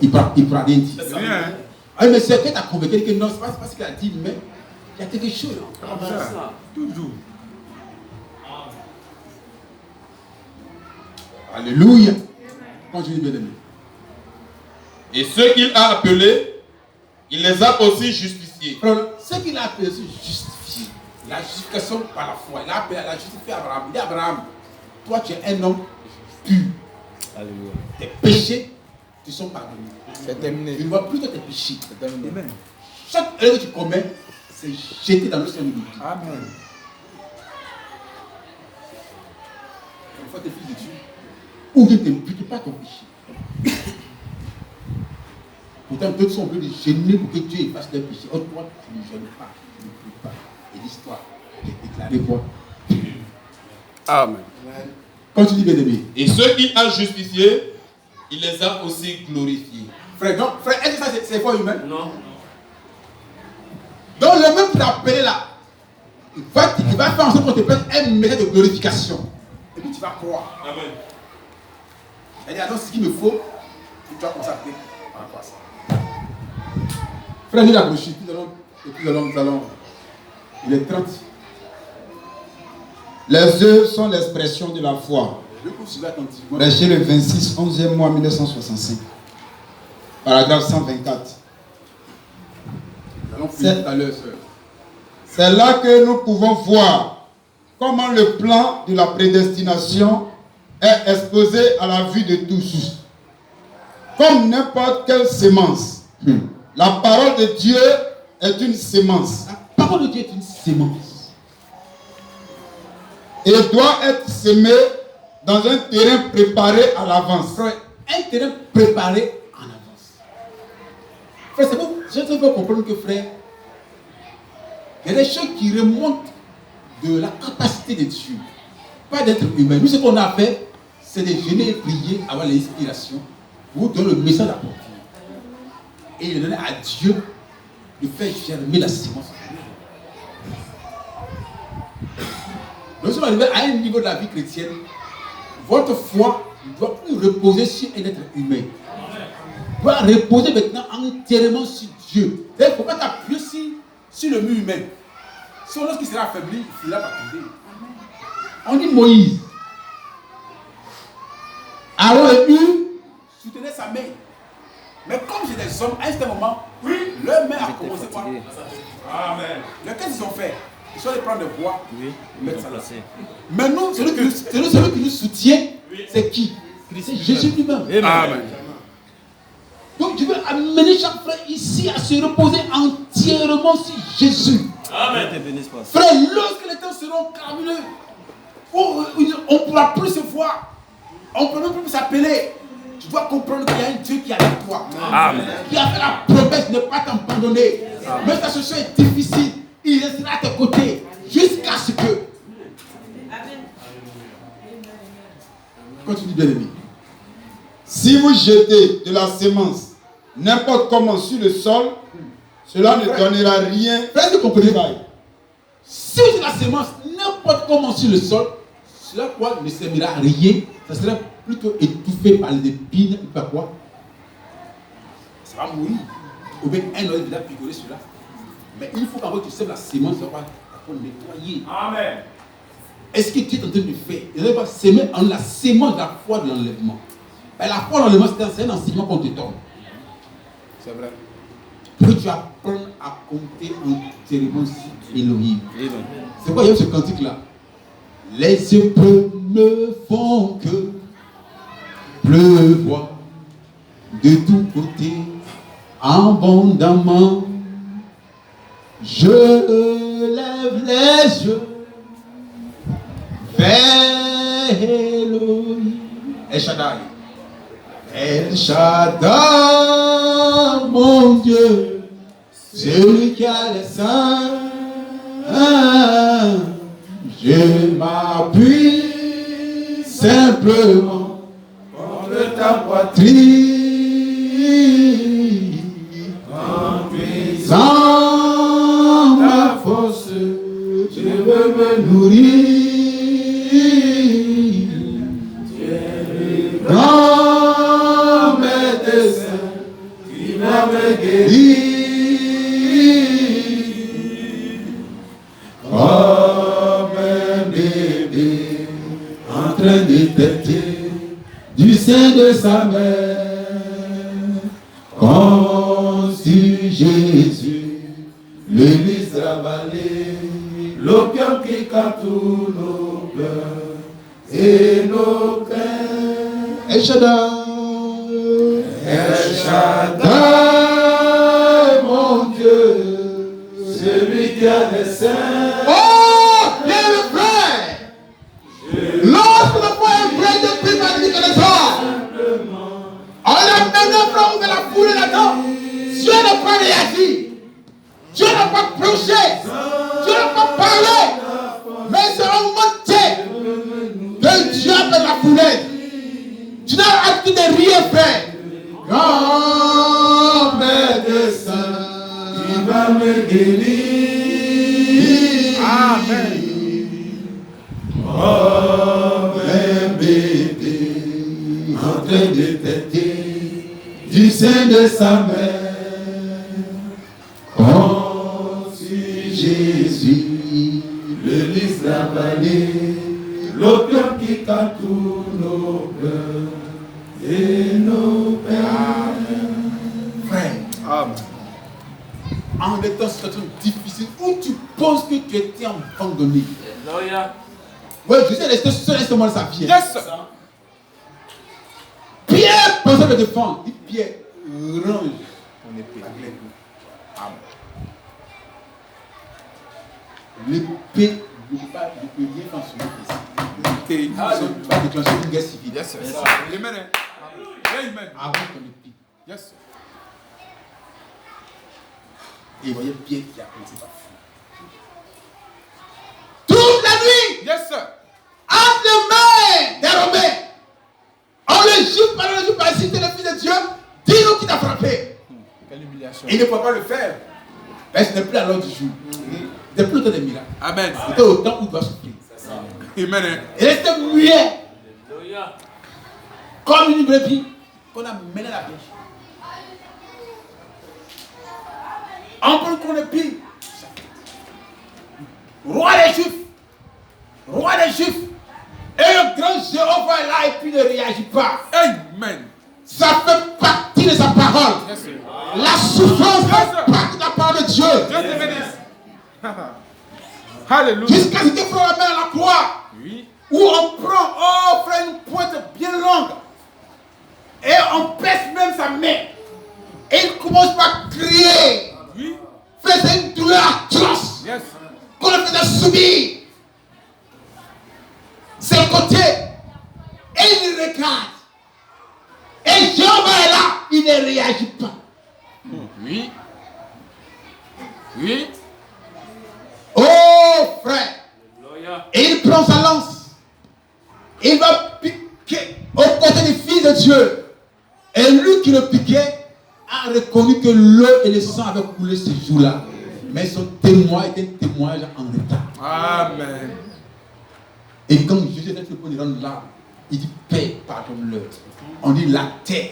[SPEAKER 1] Il pourra rien dire. Ah, mais c'est que tu as convaincu que non, ce n'est pas ce qu'il a dit, mais il y a quelque chose.
[SPEAKER 2] Toujours.
[SPEAKER 1] Alléluia. Continue, bien-aimé.
[SPEAKER 2] Et ceux qu'il a appelés, il les a aussi justifiés.
[SPEAKER 1] Ceux qu'il a appelés, c'est justifié. La justification par la foi. Il a appelé, la justifié Abraham. Il dit Abraham, toi tu es un homme pur.
[SPEAKER 5] Alléluia.
[SPEAKER 1] Tes péchés te sont pardonnés.
[SPEAKER 5] C'est terminé.
[SPEAKER 1] Tu ne vois plus de tes péchés.
[SPEAKER 5] C'est terminé.
[SPEAKER 1] Amen. Chaque erreur que tu commets, c'est jeté dans le sein de Dieu.
[SPEAKER 5] Amen.
[SPEAKER 1] Une fois tes fils de Dieu, ou ne t'impute pas ton péché. Pourtant, d'autres sont obligés de gêner pour que Dieu efface leurs péchés. Oh, toi, tu ne gênes pas, tu ne pries pas. Et l'histoire est déclarée quoi?
[SPEAKER 5] Amen.
[SPEAKER 1] Continue, bien-aimé.
[SPEAKER 2] Et ceux qu'il a justifiés, il les a aussi glorifiés.
[SPEAKER 1] Frère, est-ce que ça c'est foi humaine?
[SPEAKER 2] Non.
[SPEAKER 1] Donc le même qui t'a appelé là, il va faire en sorte qu'on te prenne un message de glorification. Et puis tu vas croire.
[SPEAKER 2] Amen.
[SPEAKER 1] Elle dit, attends, c'est ce qu'il me faut. Et tu vas commencer à prier par rapport à ça. Frère, lis la brochure. Et puis nous allons. Il est 30.
[SPEAKER 6] Les œuvres sont l'expression de la foi.
[SPEAKER 1] Je vous suivre attentivement.
[SPEAKER 6] Prêché le 26, 11e mois 1965. Paragraphe 124.
[SPEAKER 1] Nous allons finir tout à l'heure, sœur.
[SPEAKER 6] C'est là que nous pouvons voir comment le plan de la prédestination est exposé à la vue de tous. Comme n'importe quelle sémence, la parole de Dieu est une sémence.
[SPEAKER 1] La parole de Dieu est une sémence.
[SPEAKER 6] Et doit être semée dans un terrain préparé à l'avance.
[SPEAKER 1] Un terrain préparé en avance. Frère, c'est bon. Je veux comprendre que, frère, il y a des choses qui remontent de la capacité de Dieu, pas d'être humain. Nous, ce qu'on a fait, c'est de gêner et prier, avoir l'inspiration pour donner le message à porter. Et il donner à Dieu de faire germer la sémence. Nous sommes arrivés à un niveau de la vie chrétienne. Votre foi ne doit plus reposer sur un être humain. Elle doit reposer maintenant entièrement sur Dieu. Il ne faut pas t'appuyer sur le mur humain. Sinon, lorsqu'il sera affaibli, il finira par tomber. On dit Moïse. Aaron et Hur soutenaient sa main. Mais comme c'est des hommes, à un certain moment, leur main a commencé par. Amen. Mais qu'est-ce qu'ils ont fait? Ils sont allés prendre des bois, mettre ça là. Mais nous, celui qui nous soutient, c'est qui? C'est Jésus lui-même.
[SPEAKER 5] Amen.
[SPEAKER 1] Donc tu veux amener chaque frère ici à se reposer entièrement sur Jésus.
[SPEAKER 2] Amen.
[SPEAKER 1] Frère, lorsque les temps seront carboneux, on ne pourra plus se voir. On ne peut même plus s'appeler. Tu dois comprendre qu'il y a un Dieu qui est avec toi.
[SPEAKER 5] Amen.
[SPEAKER 1] Qui a fait la promesse de ne pas t'abandonner. Même si la situation est difficile, il restera à tes côtés jusqu'à ce que. Continue, bien-aimé.
[SPEAKER 6] Si vous jetez de la sémence n'importe comment sur le sol, cela ne donnera rien.
[SPEAKER 1] Frère, vous comprenez pas? Si vous jetez la sémence n'importe comment sur le sol, cela quoi ne servira à rien. Ça sera plutôt étouffé par les épines ou par quoi? Ça va mourir. Ou bien un autre va picorer cela. Mais il faut qu'avant que tu sèmes la sémence, ça va nettoyer. Amen. Est-ce que Dieu est en train de faire? Il va s'aimer en la sémence de la foi de l'enlèvement. Et la foi de l'enlèvement, c'est un enseignement qu'on te donne. C'est vrai. Que tu apprends à compter entièrement sur Elohim. C'est quoi, il y a ce cantique-là? Les épreuves ne font que pleuvoir de tous côtés abondamment. Je lève les yeux vers Elohim. El Shaddai. El Shaddai, mon Dieu, celui qui a les seins. Je m'appuie simplement contre ta poitrine, en puissant ma force, je veux me nourrir. Tu es le grand médecin qui va me guérir. Comme un bébé en train de téter,
[SPEAKER 6] de sa mère, comme si Jésus le lys ravalé, l'opium qui capture nos cœurs et nos cœurs. El Shaddai, mon Dieu, celui qui a des seins. Oh, bien le frère. Lorsque le frère est de plus magnifique que les hommes, on a maintenant from de la foule là-dedans. Dieu n'a pas réagi. Dieu n'a pas prêché. Dieu n'a pas parlé. Mais c'est un monté de Dieu de la foulée. Tu n'as acté de rien faire. Grand médecin, il va me guérir. Amen. Oh, mon bébé, en train de têter du sein de sa mère. Comme si Jésus, le lys ravalé, l'opium qui capture nos cœurs et nos pères.
[SPEAKER 1] Frère, en étant situation difficile où tu penses que tu étais abandonné. Oui, je sais resté seul et seulement sa vie.
[SPEAKER 3] Yes, sir.
[SPEAKER 1] Pierre pensait me défendre. Il dit Pierre, range ton épée. L'épée ne peut pas rien faire sur l'épée. Tu vas déclencher une guerre civile.
[SPEAKER 3] Yes, sir. Amen. Amen.
[SPEAKER 1] Avant ton épée.
[SPEAKER 3] Yes, sir.
[SPEAKER 1] Et il voyait Pierre qui a commencé par fuir. Toute la nuit,
[SPEAKER 3] Yes, sir.
[SPEAKER 1] entre les mains des Romains, on le juge par ici, c'est le Fils de Dieu, dis-nous qui t'a frappé.
[SPEAKER 3] Quelle humiliation.
[SPEAKER 1] Et il ne peut pas le faire. Mais ce n'est plus à l'ordre du jour. Ce n'est plus le temps des miracles.
[SPEAKER 3] Amen.
[SPEAKER 1] C'était au temps où il doit souffrir.
[SPEAKER 3] Amen.
[SPEAKER 1] Il était muet. Comme une brebis qu'on a mené à la pêche. On peut qu'on épée. Roi des Juifs. Roi des Juifs. Et le grand Jéhovah est là et puis ne réagit pas.
[SPEAKER 3] Amen.
[SPEAKER 1] Ça fait partie de sa parole.
[SPEAKER 3] Yes, sir.
[SPEAKER 1] La souffrance fait partie de la parole de Dieu.
[SPEAKER 3] Dieu te bénisse. Alléluia.
[SPEAKER 1] Jusqu'à ce qu'il prend la main à la croix.
[SPEAKER 3] Oui.
[SPEAKER 1] Où on prend, oh frère, une pointe bien longue. Et on pèse même sa main. Et il commence par crier.
[SPEAKER 3] Oui.
[SPEAKER 1] Frère, c'est une douleur atroce.
[SPEAKER 3] Yes.
[SPEAKER 1] Qu'on le faisait subir. C'est le côté. Et il regarde. Et Jéhovah est là. Il ne réagit pas.
[SPEAKER 3] Oui. Oui.
[SPEAKER 1] Oh frère. Et il prend sa lance. Il va piquer au côté du Fils de Dieu. Et lui qui le piquait a reconnu que l'eau et le sang avaient coulé ce jour-là. Mais son témoin était un témoignage en retard.
[SPEAKER 3] Amen.
[SPEAKER 1] Et quand Jésus était sur le point de rendre là, il dit Père, pardonne-leur. On dit la terre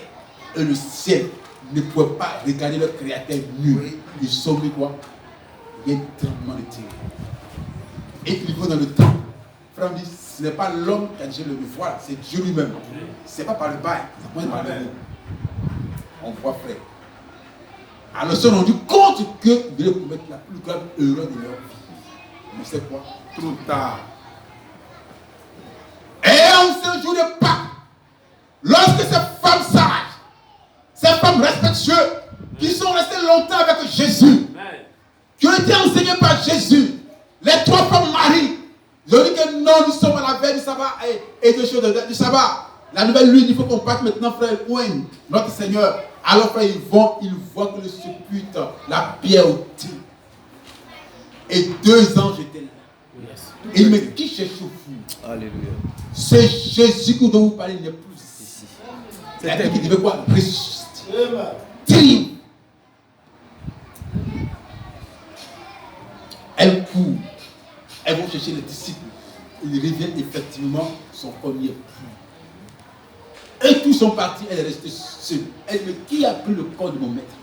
[SPEAKER 1] et le ciel ne pouvaient pas regarder leur créateur nu. Ils sont mis quoi? Il y a un tremblement de terre. Et il va dans le temps. Frère, on dit ce n'est pas l'homme qui a déjà le voir, c'est Dieu lui-même. Ce n'est pas par le bail, c'est par le haut. On voit frère. Alors, ils se sont rendus compte qu'ils devaient commettre la plus grave erreur de leur vie. Mais c'est quoi?
[SPEAKER 3] Trop tard.
[SPEAKER 1] Et en ce jour de Pâques, lorsque ces femmes sages, ces femmes respectueuses, qui sont restées longtemps avec Jésus, qui ont été enseignées par Jésus, les trois femmes Marie, ils ont dit que non, nous sommes à la veille du sabbat et des choses du sabbat. La nouvelle lune, il faut qu'on parte maintenant, frère, où est notre Seigneur? Alors, frère, ils voient que le sépulcre, la pierre ôtée. Et 2 anges étaient là. Et il me dit, qui cherche vous?
[SPEAKER 5] Alléluia.
[SPEAKER 1] C'est Jésus dont vous parlez n'est plus ici. C'est-à-dire qu'il devait quoi? Ressusciter. Triomphe. Elles courent. Elles vont chercher les disciples. Ils reviennent effectivement son premier époux. Et tous sont partis, elle est restée seule. Elle me dit, qui a pris le corps de mon maître?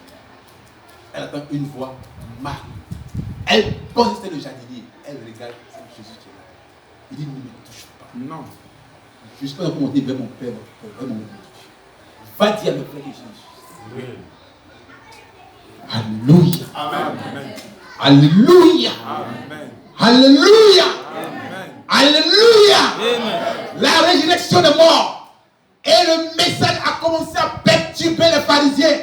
[SPEAKER 1] Elle attend une voix, Marie. Elle pense que c'était le jardinier. Elle regarde, c'est Jésus qui est là. Il dit, ne me touche pas.
[SPEAKER 3] Non.
[SPEAKER 1] Je ne suis pas monté vers mon père, vers mon Dieu. Va dire à mes frères de Jésus. Alléluia.
[SPEAKER 3] Amen.
[SPEAKER 1] Alléluia.
[SPEAKER 3] Amen.
[SPEAKER 1] Alléluia.
[SPEAKER 3] Amen.
[SPEAKER 1] Alléluia.
[SPEAKER 3] Amen.
[SPEAKER 1] La résurrection des morts. Et le message a commencé à perturber les pharisiens.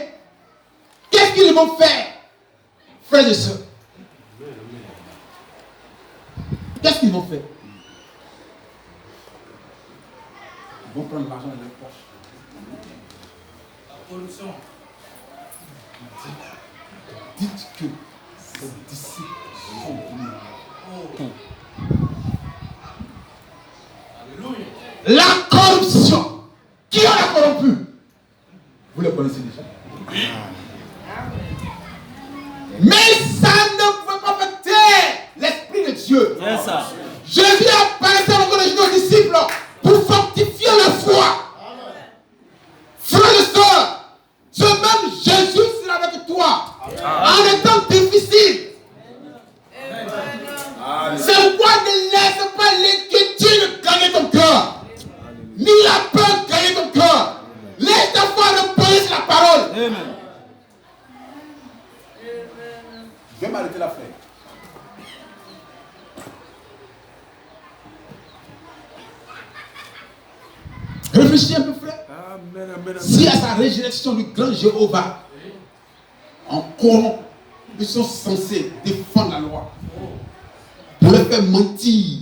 [SPEAKER 1] Qu'est-ce qu'ils vont faire, frères et sœurs? Qu'est-ce qu'ils vont faire? Ils vont prendre l'argent dans leur poche. La pollution. Dites que ces disciples sont venus. Alléluia. La corruption. Qui en a corrompu? Vous le connaissez déjà. Oui. Mais ça ne pouvait pas faire taire l'Esprit de Dieu. Jésus apparaissait encore aux disciples pour fortifier la foi. Frères et sœurs, ce même Jésus sera avec toi en étant difficile. C'est pourquoi ne laisse pas l'inquiétude gagner ton cœur, ni la peur gagner ton cœur. Laisse ta foi reposer sur la parole. Je vais m'arrêter là, frère. Réfléchis un peu, frère. Si à sa résurrection du grand Jéhovah, encore, ils sont censés défendre la loi pour le faire mentir.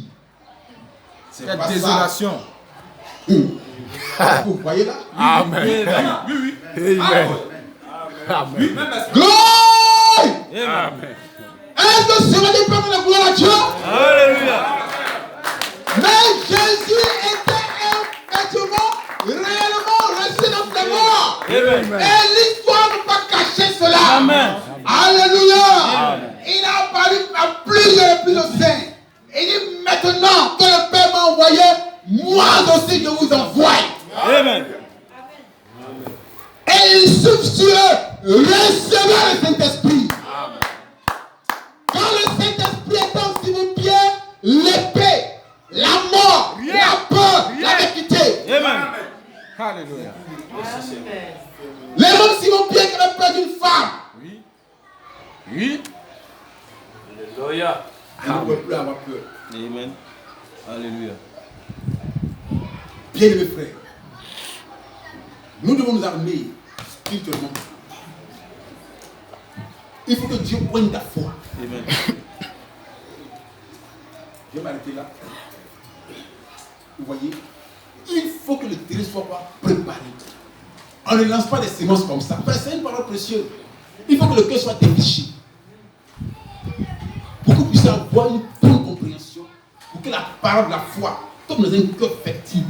[SPEAKER 1] C'est pas désolation. Vous voyez là?
[SPEAKER 3] Amen.
[SPEAKER 1] Oui.
[SPEAKER 3] Amen.
[SPEAKER 1] Amen. Gloire!
[SPEAKER 3] Amen.
[SPEAKER 1] Est-ce que cela dépend de la gloire à Dieu?
[SPEAKER 3] Alléluia.
[SPEAKER 1] Mais Jésus était effectivement, réellement ressuscité des morts.
[SPEAKER 3] Amen.
[SPEAKER 1] Et l'histoire ne peut pas cacher cela.
[SPEAKER 3] Amen.
[SPEAKER 1] Alléluia. Amen. Il a apparu à plusieurs saints. Il dit maintenant que le Père m'a envoyé, moi aussi je vous envoie.
[SPEAKER 3] Amen.
[SPEAKER 1] Et il souffle sur eux, recevez le Saint-Esprit. Quand le Saint-Esprit est en Simon Pierre, l'épée, la mort, la peur, l'avait quitté.
[SPEAKER 3] Amen. Alléluia.
[SPEAKER 1] Les mêmes Simon Pierre qui avait peur d'une femme.
[SPEAKER 3] Oui.
[SPEAKER 1] Alléluia. Il ne peut plus avoir peur.
[SPEAKER 3] Amen. Alléluia.
[SPEAKER 1] Bien-aimés frères, nous devons nous armer spirituellement. Il faut que Dieu poigne ta foi.
[SPEAKER 3] Amen.
[SPEAKER 1] Je vais m'arrêter là. Vous voyez, il faut que le terrain soit pas préparé. On ne lance pas des semences comme ça. C'est une parole précieuse. Il faut que le cœur soit défriché. Pour que vous puissiez avoir une bonne compréhension. Pour que la parole de la foi tombe dans un cœur fertile.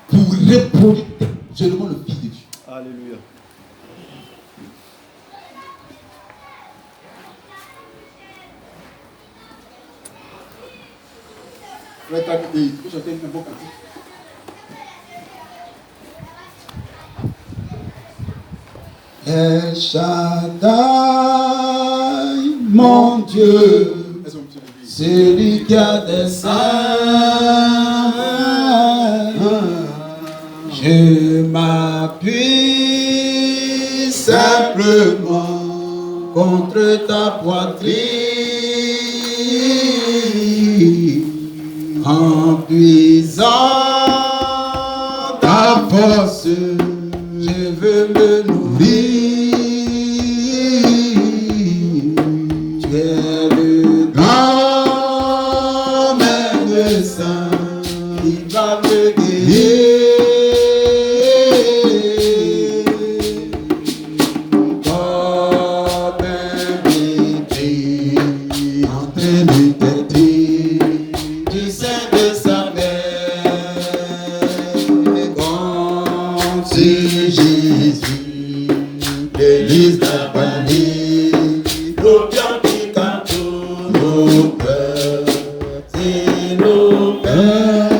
[SPEAKER 1] Pour reproduire seulement le Fils de Dieu.
[SPEAKER 3] Alléluia.
[SPEAKER 1] Tu peux chanter un beau cantique. El Shaddai, mon Dieu, celui qui a des seins, je m'appuie simplement contre ta poitrine, en puisant ta force, je veux me nourrir. Tu es le grand médecin qui va me guérir. Comme un bébé en train de têter du sein de sa mère, comme si Jésus délise la panique, l'opium qui cantonne nos cœurs, c'est nos cœurs.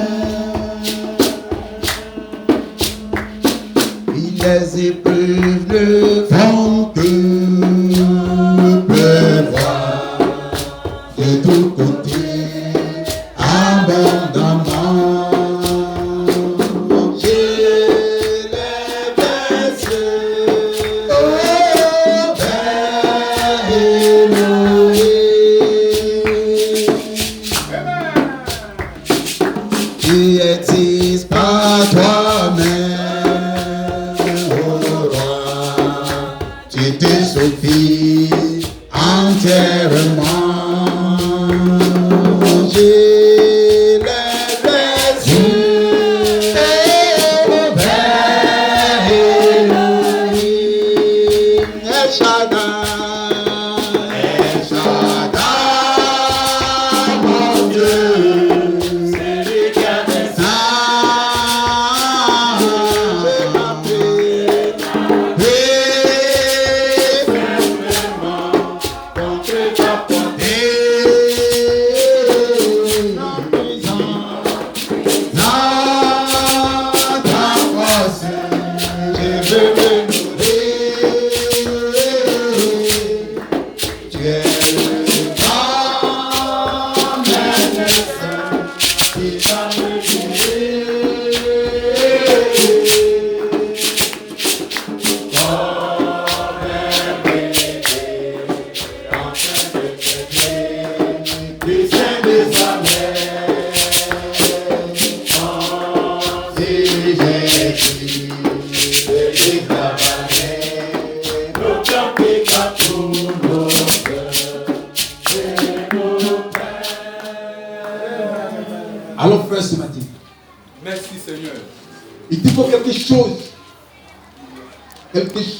[SPEAKER 1] Puis les épreuves ne font que pleuvoir de tous côtés, abondamment. Je les
[SPEAKER 6] été sauvé entièrement. J'ai les yeux ouverts, Elohim, El Shaddai, mon Dieu, c'est lui qui a des
[SPEAKER 1] Alors frère ce matin,
[SPEAKER 3] merci Seigneur.
[SPEAKER 1] Il te faut quelque chose qui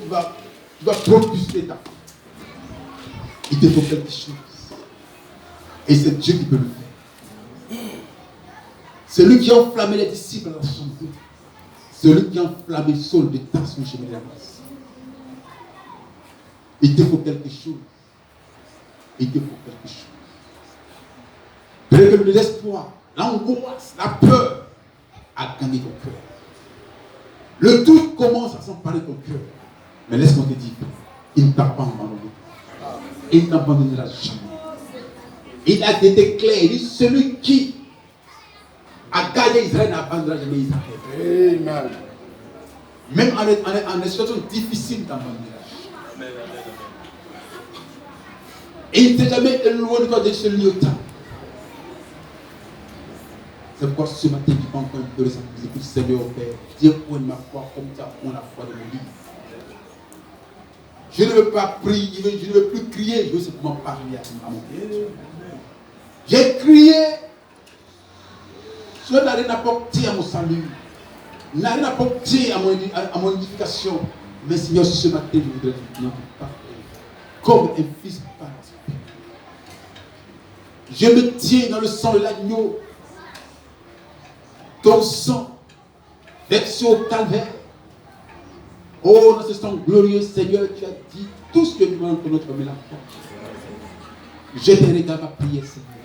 [SPEAKER 1] va propulser ta foi. Il te faut quelque chose. Et c'est Dieu qui peut le faire. C'est lui qui a enflammé les disciples à la santé. C'est lui qui a enflammé Saul de Tarse au chemin de la grâce. Il te faut quelque chose. Il te faut quelque chose. Peut-être que le désespoir, l'angoisse, la peur a gagné ton cœur. Le doute commence à s'emparer de ton cœur. Mais laisse-moi te dire, il ne t'a pas abandonné. Il ne t'abandonnera jamais. Il a été clair. Il dit, celui qui a gagné Israël n'abandonnera jamais Israël. Amen. Même en situation difficile, il t'abandonnera. Et il ne t'est jamais éloigné de toi de ce lieu temps. C'est pourquoi ce matin, tu peux encore un peu les écoutes, Seigneur Père. Dieu, point ma foi comme tu as point la foi de mon livre. Je ne veux pas prier, je ne veux plus crier, je veux simplement parler à mon Dieu. J'ai crié, cela n'a rien apporté à mon salut, n'a rien apporté à mon édification. Mais Seigneur, ce matin, je voudrais non pas comme un fils par l'esprit. Je me tiens dans le sang de l'agneau. Ton sang, versé au calvaire. Oh, dans ce sang glorieux, Seigneur, tu as dit tout ce que nous demandons pour notre mais la foi. Je te regarde à prier, Seigneur.